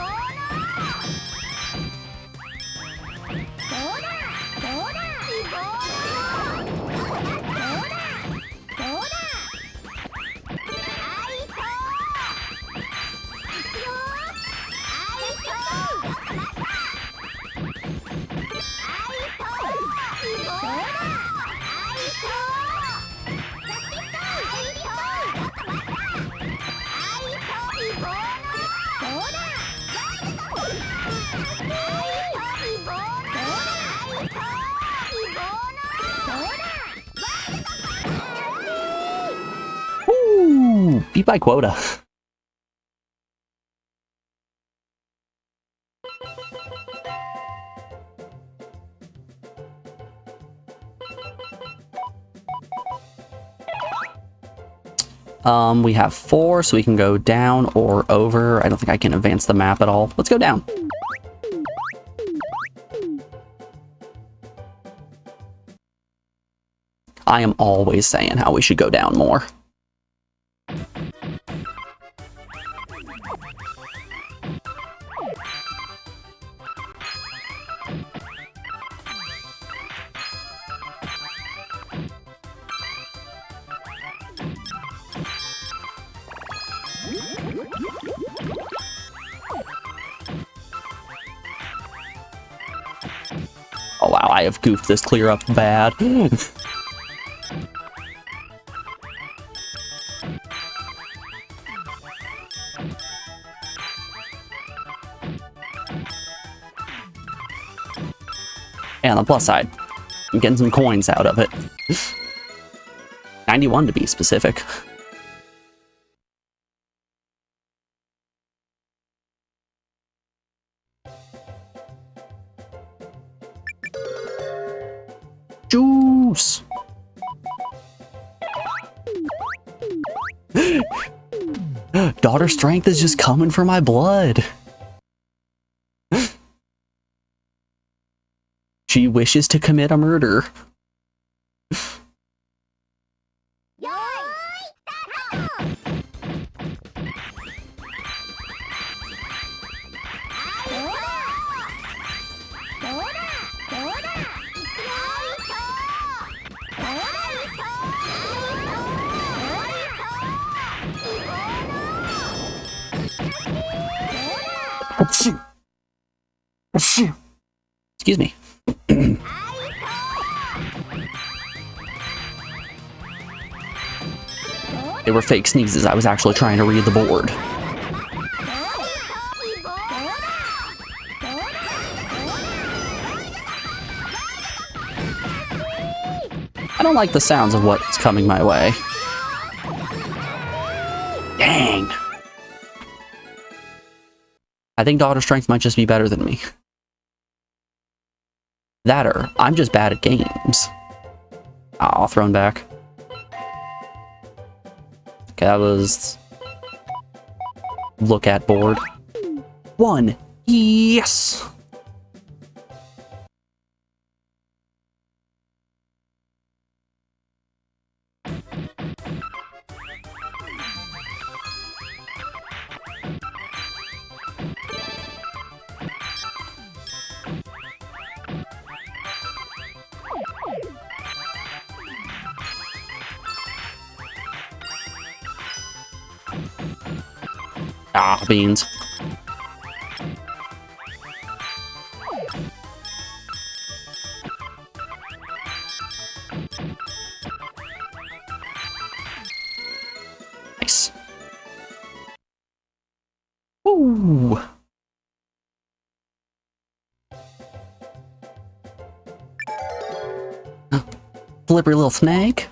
Woo! Beat by quota. We have 4, so we can go down or over. I don't think I can advance the map at all. Let's go down. I am always saying how we should go down more. Oh wow, I have goofed this clear up bad. And on the plus side, I'm getting some coins out of it. 91 to be specific. Juice! Daughter strength is just coming for my blood. She wishes to commit a murder. Excuse me. They were fake sneezes. I was actually trying to read the board. I don't like the sounds of what's coming my way. Dang. I think Daughter Strength might just be better than me. That or I'm just bad at games. Aw, thrown back. Okay, that was... Look at board. 1. Yes! Ah, beans. Nice. Ooh. Slippery little snake.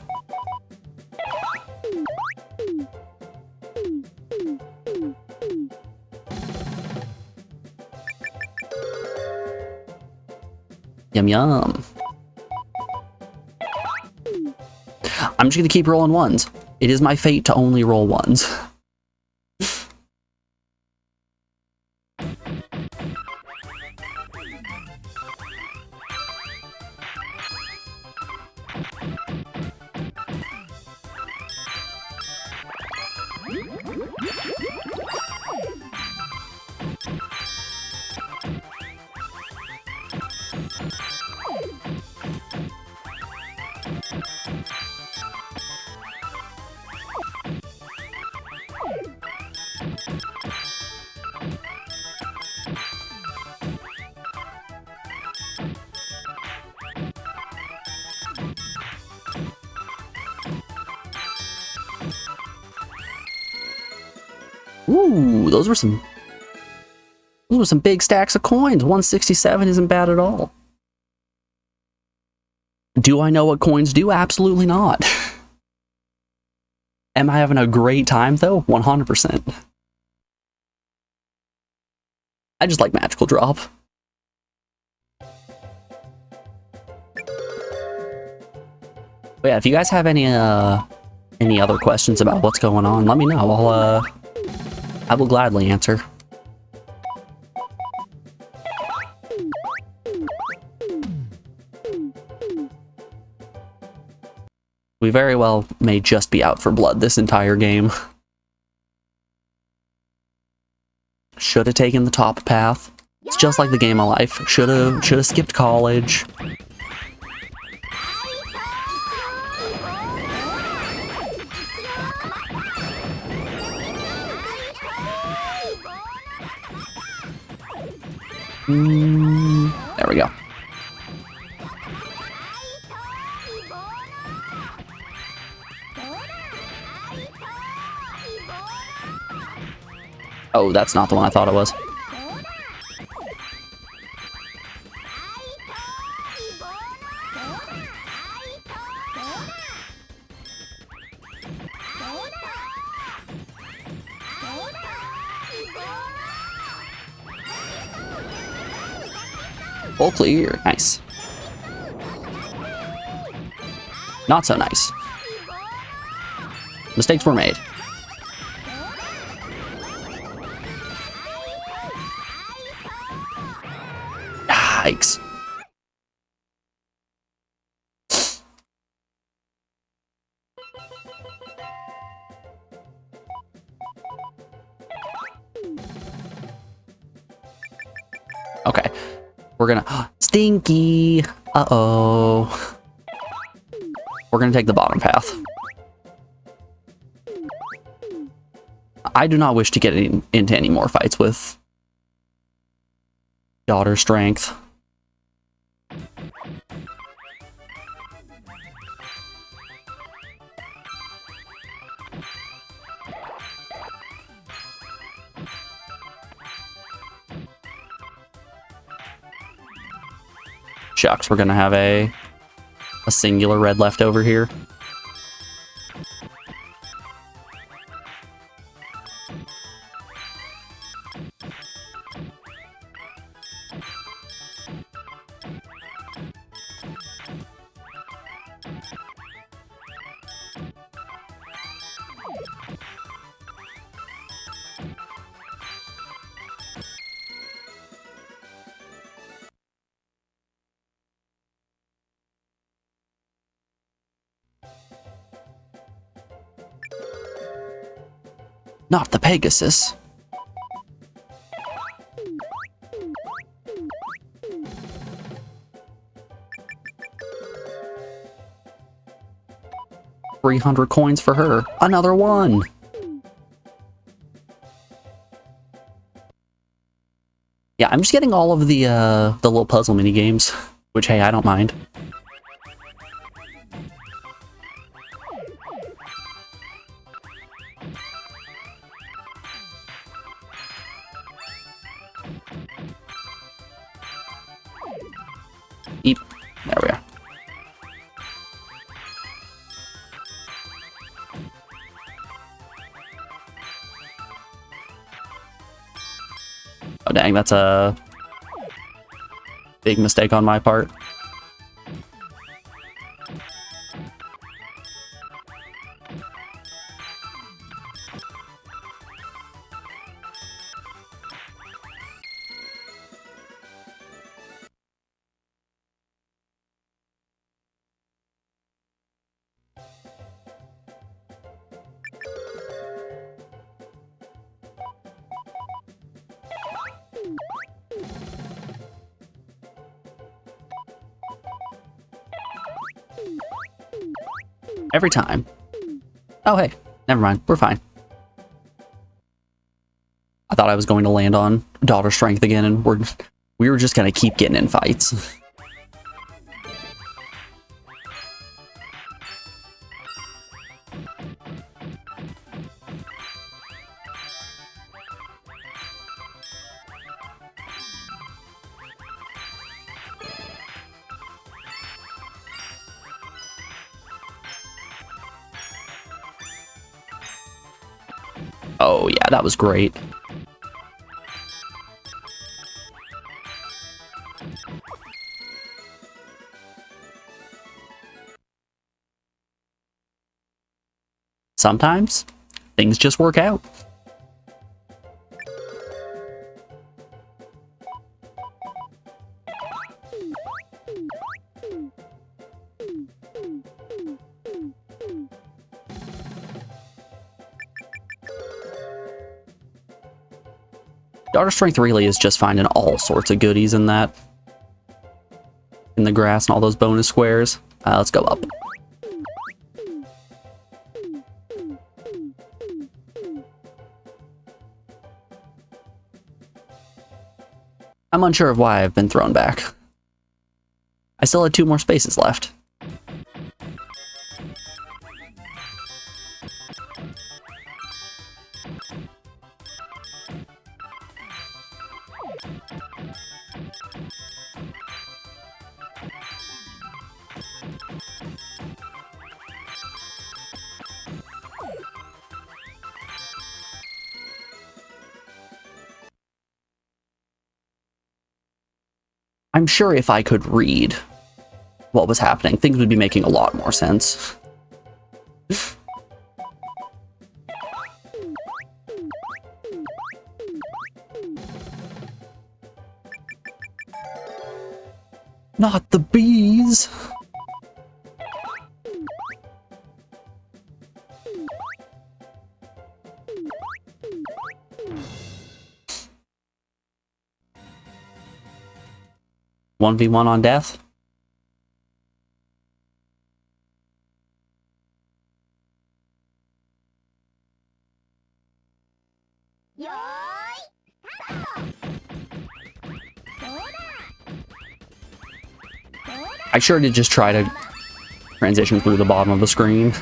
Yum yum. I'm just gonna keep rolling ones. It is my fate to only roll ones. Ooh, those were some big stacks of coins. 167 isn't bad at all. Do I know what coins do? Absolutely not. Am I having a great time though? 100%. I just like magical drop. But yeah, if you guys have any other questions about what's going on, let me know. I will gladly answer. We very well may just be out for blood this entire game. Should have taken the top path. It's just like the game of life. Should have skipped college. There we go. Oh, that's not the one I thought it was. Full clear. Nice. Not so nice. Mistakes were made. Yikes. Okay. We're gonna... Stinky! Uh-oh. We're gonna take the bottom path. I do not wish to get into any more fights with daughter strength. Shucks, we're gonna have a singular red left over here. Not the Pegasus. $300 coins for her. Another one. Yeah, I'm just getting all of the little puzzle mini games, which hey, I don't mind. Eep. There we are. Oh dang, that's a big mistake on my part. Every time. Oh, hey. Never mind. We're fine. I thought I was going to land on Daughter Strength again, and we were just going to keep getting in fights. Oh, yeah, that was great. Sometimes, things just work out. Daughter Strength really is just finding all sorts of goodies in that. In the grass and all those bonus squares. Let's go up. I'm unsure of why I've been thrown back. I still had 2 more spaces left. I'm sure if I could read what was happening, things would be making a lot more sense. Not the bees! One v one on death. I sure did just try to transition through the bottom of the screen.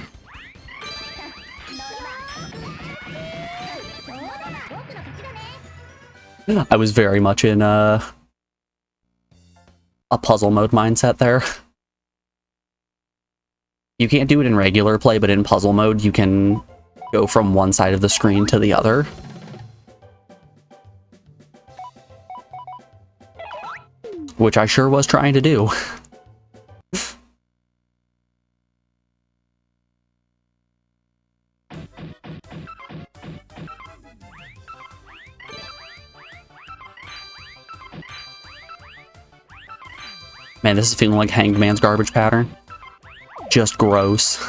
I was very much in a puzzle mode mindset there. You can't do it in regular play, but in puzzle mode you can go from one side of the screen to the other. Which I sure was trying to do. Man, this is feeling like Hanged Man's garbage pattern. Just gross.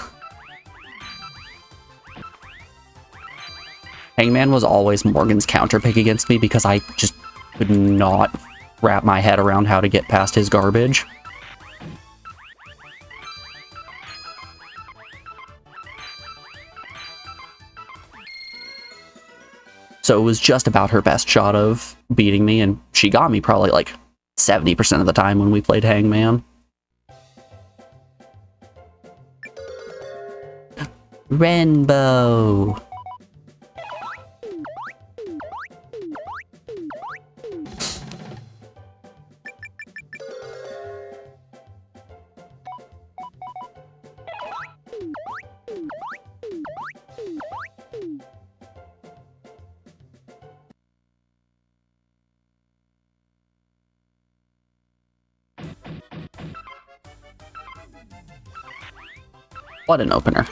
Hangman was always Morgan's counterpick against me because I just could not wrap my head around how to get past his garbage. So it was just about her best shot of beating me, and she got me probably like 70% of the time when we played Hangman. Rainbow! What an opener.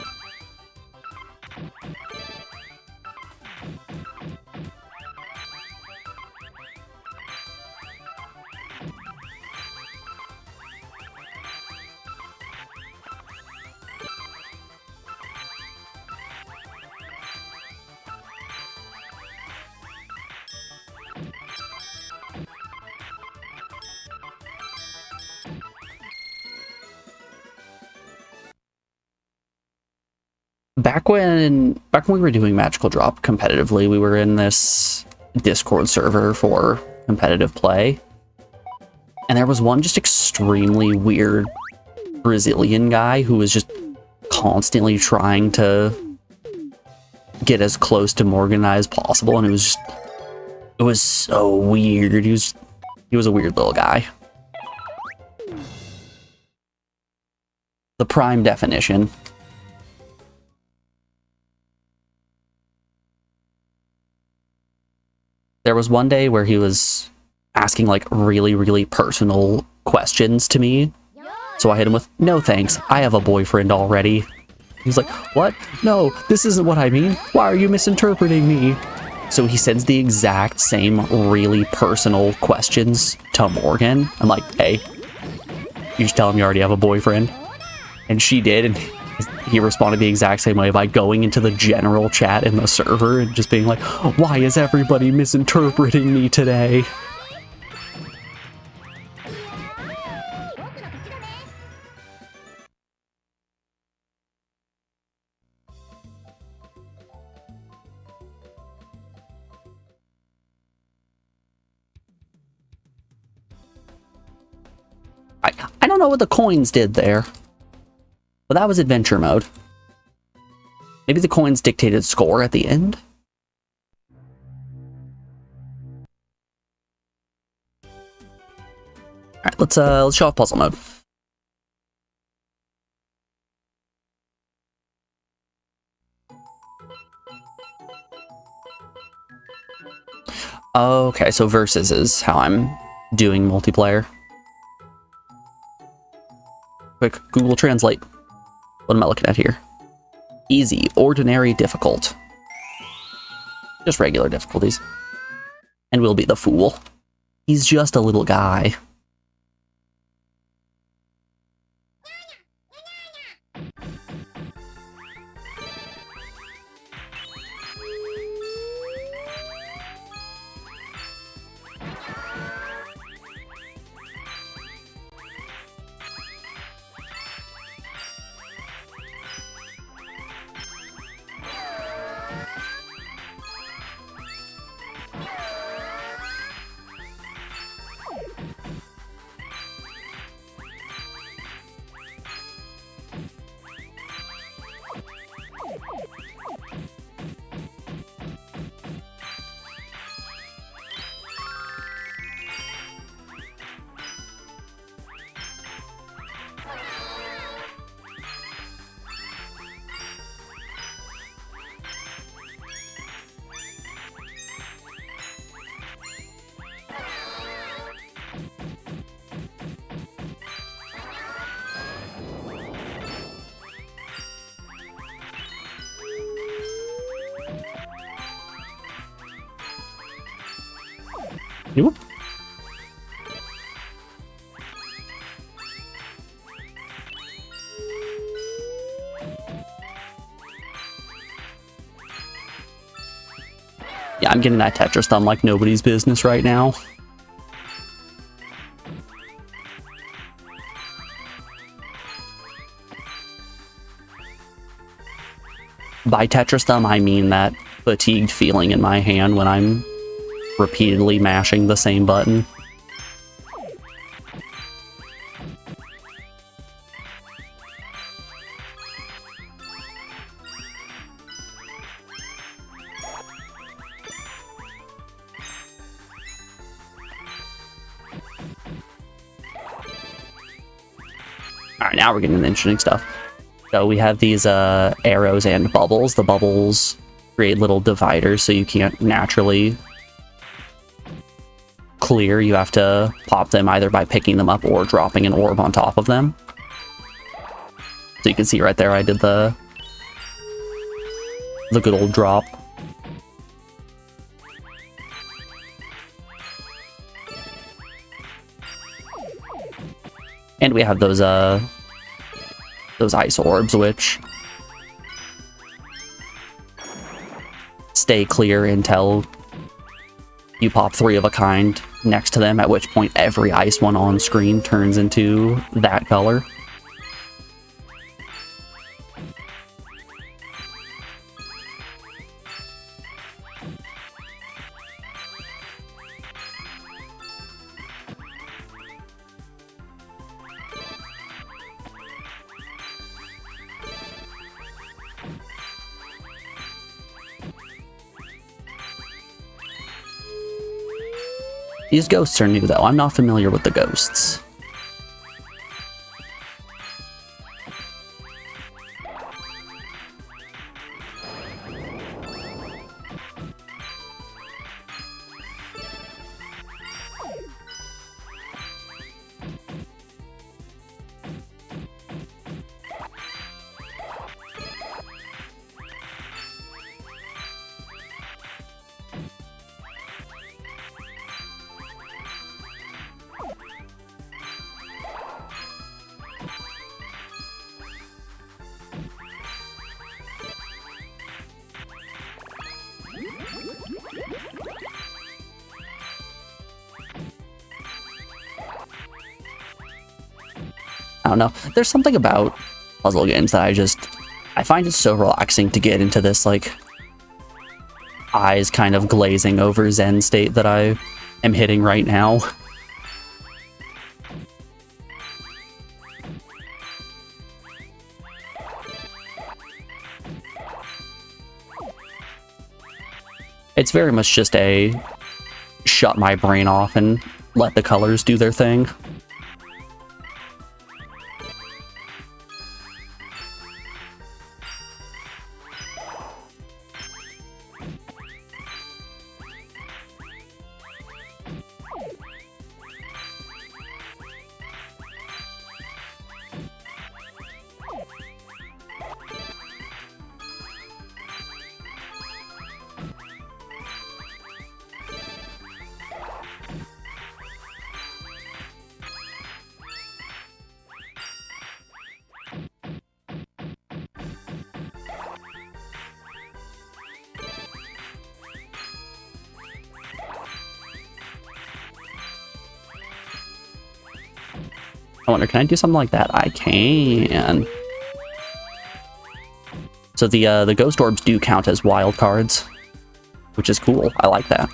back when we were doing Magical Drop competitively, we were in this Discord server for competitive play. And there was one just extremely weird Brazilian guy who was just constantly trying to get as close to Morgan as possible, and it was so weird. He was a weird little guy. The prime definition. There was one day where he was asking like really, really personal questions to me. So I hit him with, "No thanks, I have a boyfriend already." He's like, "What? No, this isn't what I mean. Why are you misinterpreting me?" So he sends the exact same really personal questions to Morgan. I'm like, "Hey, you just tell him you already have a boyfriend." And she did, and he responded the exact same way by going into the general chat in the server and just being like, "Why is everybody misinterpreting me today?" I don't know what the coins did there, but that was adventure mode. Maybe the coins dictated score at the end? Alright, let's show off puzzle mode. Okay, so versus is how I'm doing multiplayer. Quick Google Translate. What am I looking at here? Easy, ordinary, difficult. Just regular difficulties. And we'll be the fool. He's just a little guy. Whoop. Yeah, I'm getting that Tetris thumb like nobody's business right now. By Tetris thumb, I mean that fatigued feeling in my hand when I'm repeatedly mashing the same button. Alright, now we're getting into interesting stuff. So we have these arrows and bubbles. The bubbles create little dividers so you can't naturally clear. You have to pop them either by picking them up or dropping an orb on top of them. So you can see right there I did the good old drop. And we have those ice orbs, which stay clear until you pop 3 of a kind next to them, at which point every ice one on screen turns into that color. These ghosts are new, though. I'm not familiar with the ghosts. I don't know. There's something about puzzle games that I find it so relaxing to get into this, like, eyes kind of glazing over Zen state that I am hitting right now. It's very much just a shut my brain off and let the colors do their thing. I wonder, can I do something like that? I can. So the ghost orbs do count as wild cards, which is cool. I like that.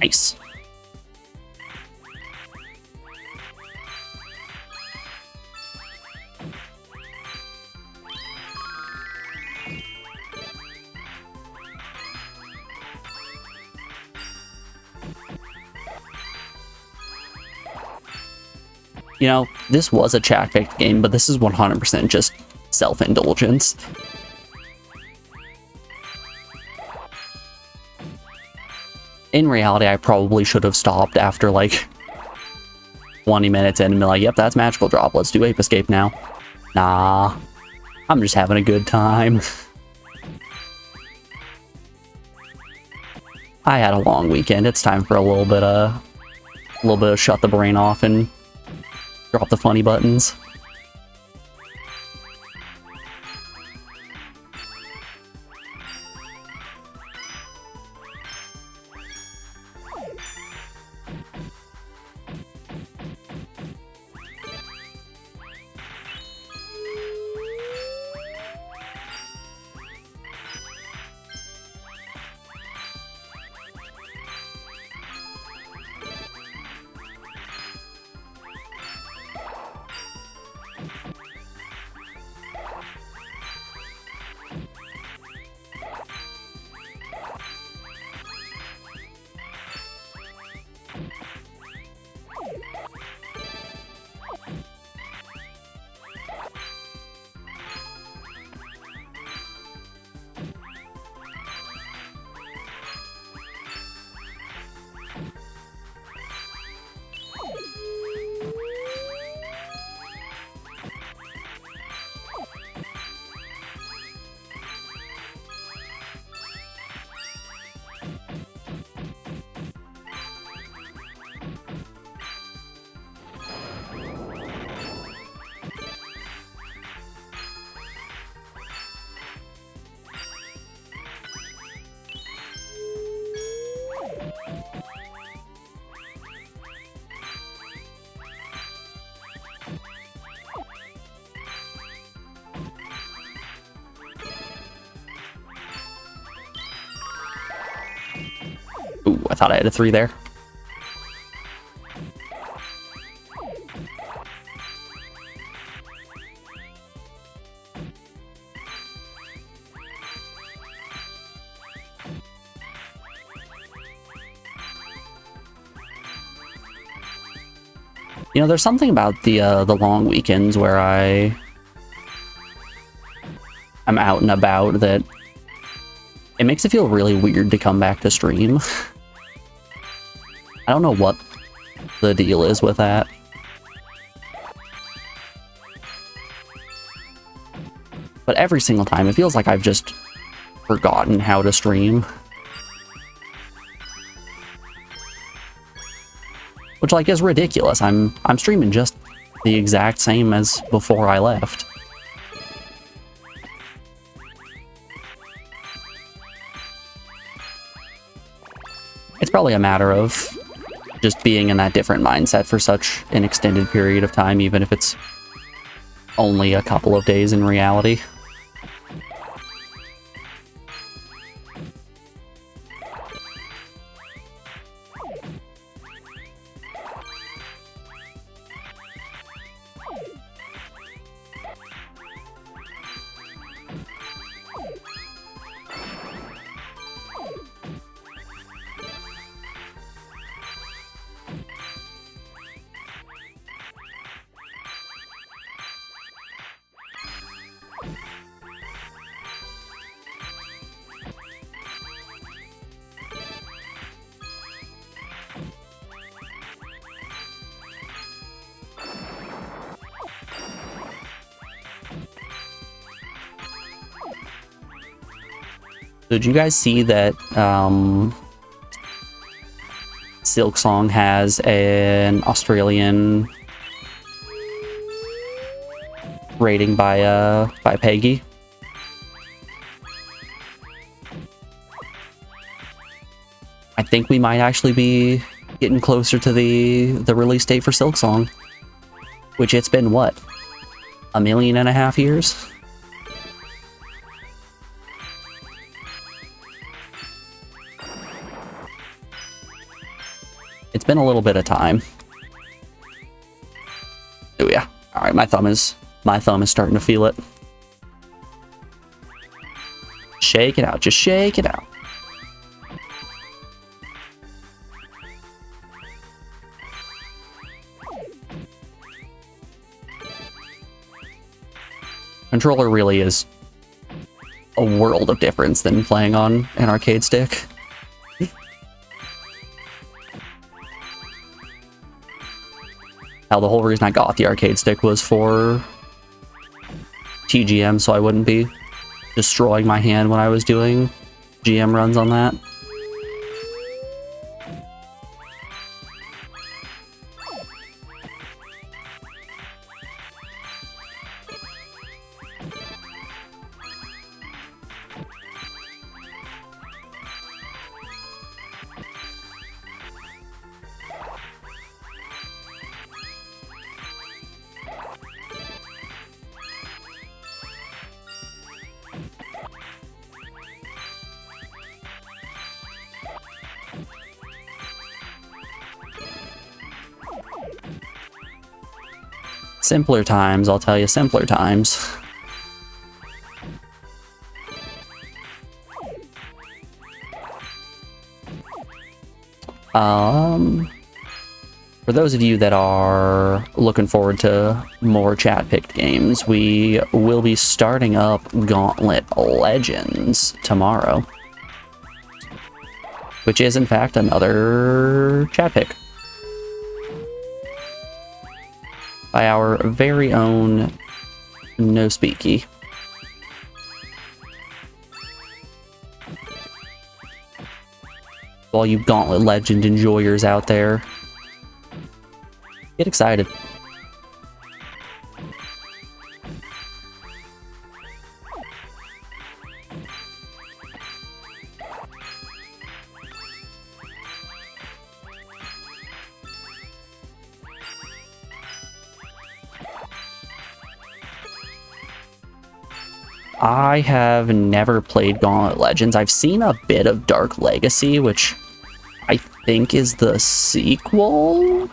Nice. You know, this was a chat-picked game, but this is 100% just self-indulgence. In reality, I probably should have stopped after, like, 20 minutes in and be like, yep, that's Magical Drop. Let's do Ape Escape now. Nah. I'm just having a good time. I had a long weekend. It's time for a little bit of shut the brain off and drop the funny buttons. Ooh, I thought I had a 3 there. You know, there's something about the long weekends where I'm out and about that it makes it feel really weird to come back to stream. I don't know what the deal is with that. But every single time, it feels like I've just forgotten how to stream. Which, like, is ridiculous. I'm streaming just the exact same as before I left. It's probably a matter of just being in that different mindset for such an extended period of time, even if it's only a couple of days in reality. Did you guys see that Silk Song has an Australian rating by Peggy? I think we might actually be getting closer to the release date for Silk Song, which it's been what, 1.5 million years? It's been a little bit of time. Oh yeah. All right, my thumb is starting to feel it. Shake it out. Just shake it out. Controller really is a world of difference than playing on an arcade stick. Hell, the whole reason I got the arcade stick was for TGM, so I wouldn't be destroying my hand when I was doing GM runs on that. Simpler times, I'll tell you, simpler times. For those of you that are looking forward to more chat-picked games, we will be starting up Gauntlet Legends tomorrow, which is in fact another chat pick by our very own No Speaky. All you Gauntlet Legend enjoyers out there, get excited. I have never played Gauntlet Legends. I've seen a bit of Dark Legacy, which think is the sequel.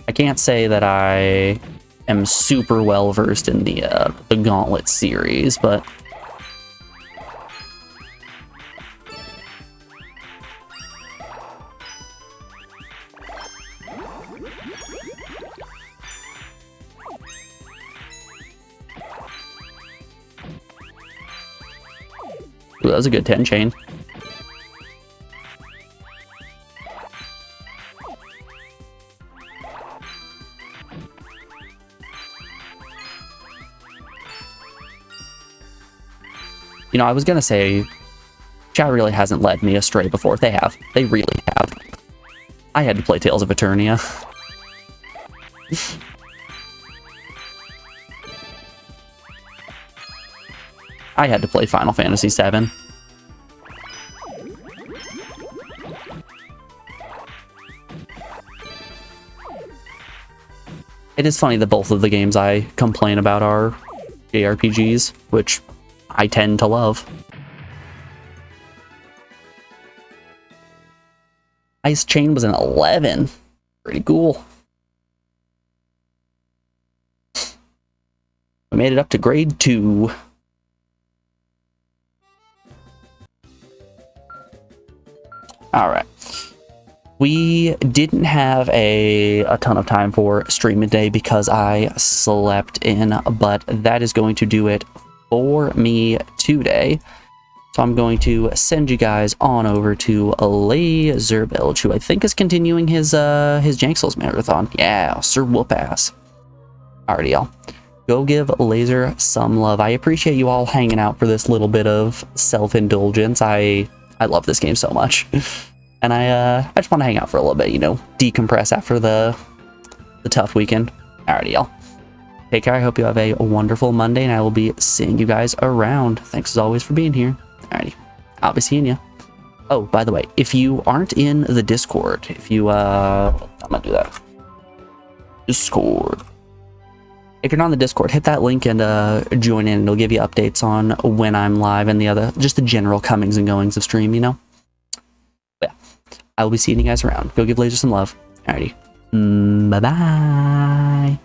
I can't say that I am super well versed in the Gauntlet series, but ooh, that was a good 10 chain. You know, I was gonna say, chat really hasn't led me astray before. They have. They really have. I had to play Tales of Eternia. I had to play Final Fantasy VII. It is funny that both of the games I complain about are JRPGs, which I tend to love. Ice Chain was an 11. Pretty cool. We made it up to grade 2. Alright. We didn't have a ton of time for stream today because I slept in, but that is going to do it for me today. So I'm going to send you guys on over to Laser Bilge, who I think is continuing his Jank Souls marathon. Yeah, Sir Whoop-Ass. Alrighty, y'all. Go give Laser some love. I appreciate you all hanging out for this little bit of self-indulgence. I love this game so much. And I just want to hang out for a little bit, you know, decompress after the tough weekend. Alrighty, y'all. Take care. I hope you have a wonderful Monday, and I will be seeing you guys around. Thanks as always for being here. Alrighty. I'll be seeing you. Oh, by the way, if you aren't in the Discord, if you, I'm gonna do that. Discord. If you're not in the Discord, hit that link and join in. It'll give you updates on when I'm live and just the general comings and goings of stream, you know? But yeah, I will be seeing you guys around. Go give Laser some love. Alrighty. Bye-bye.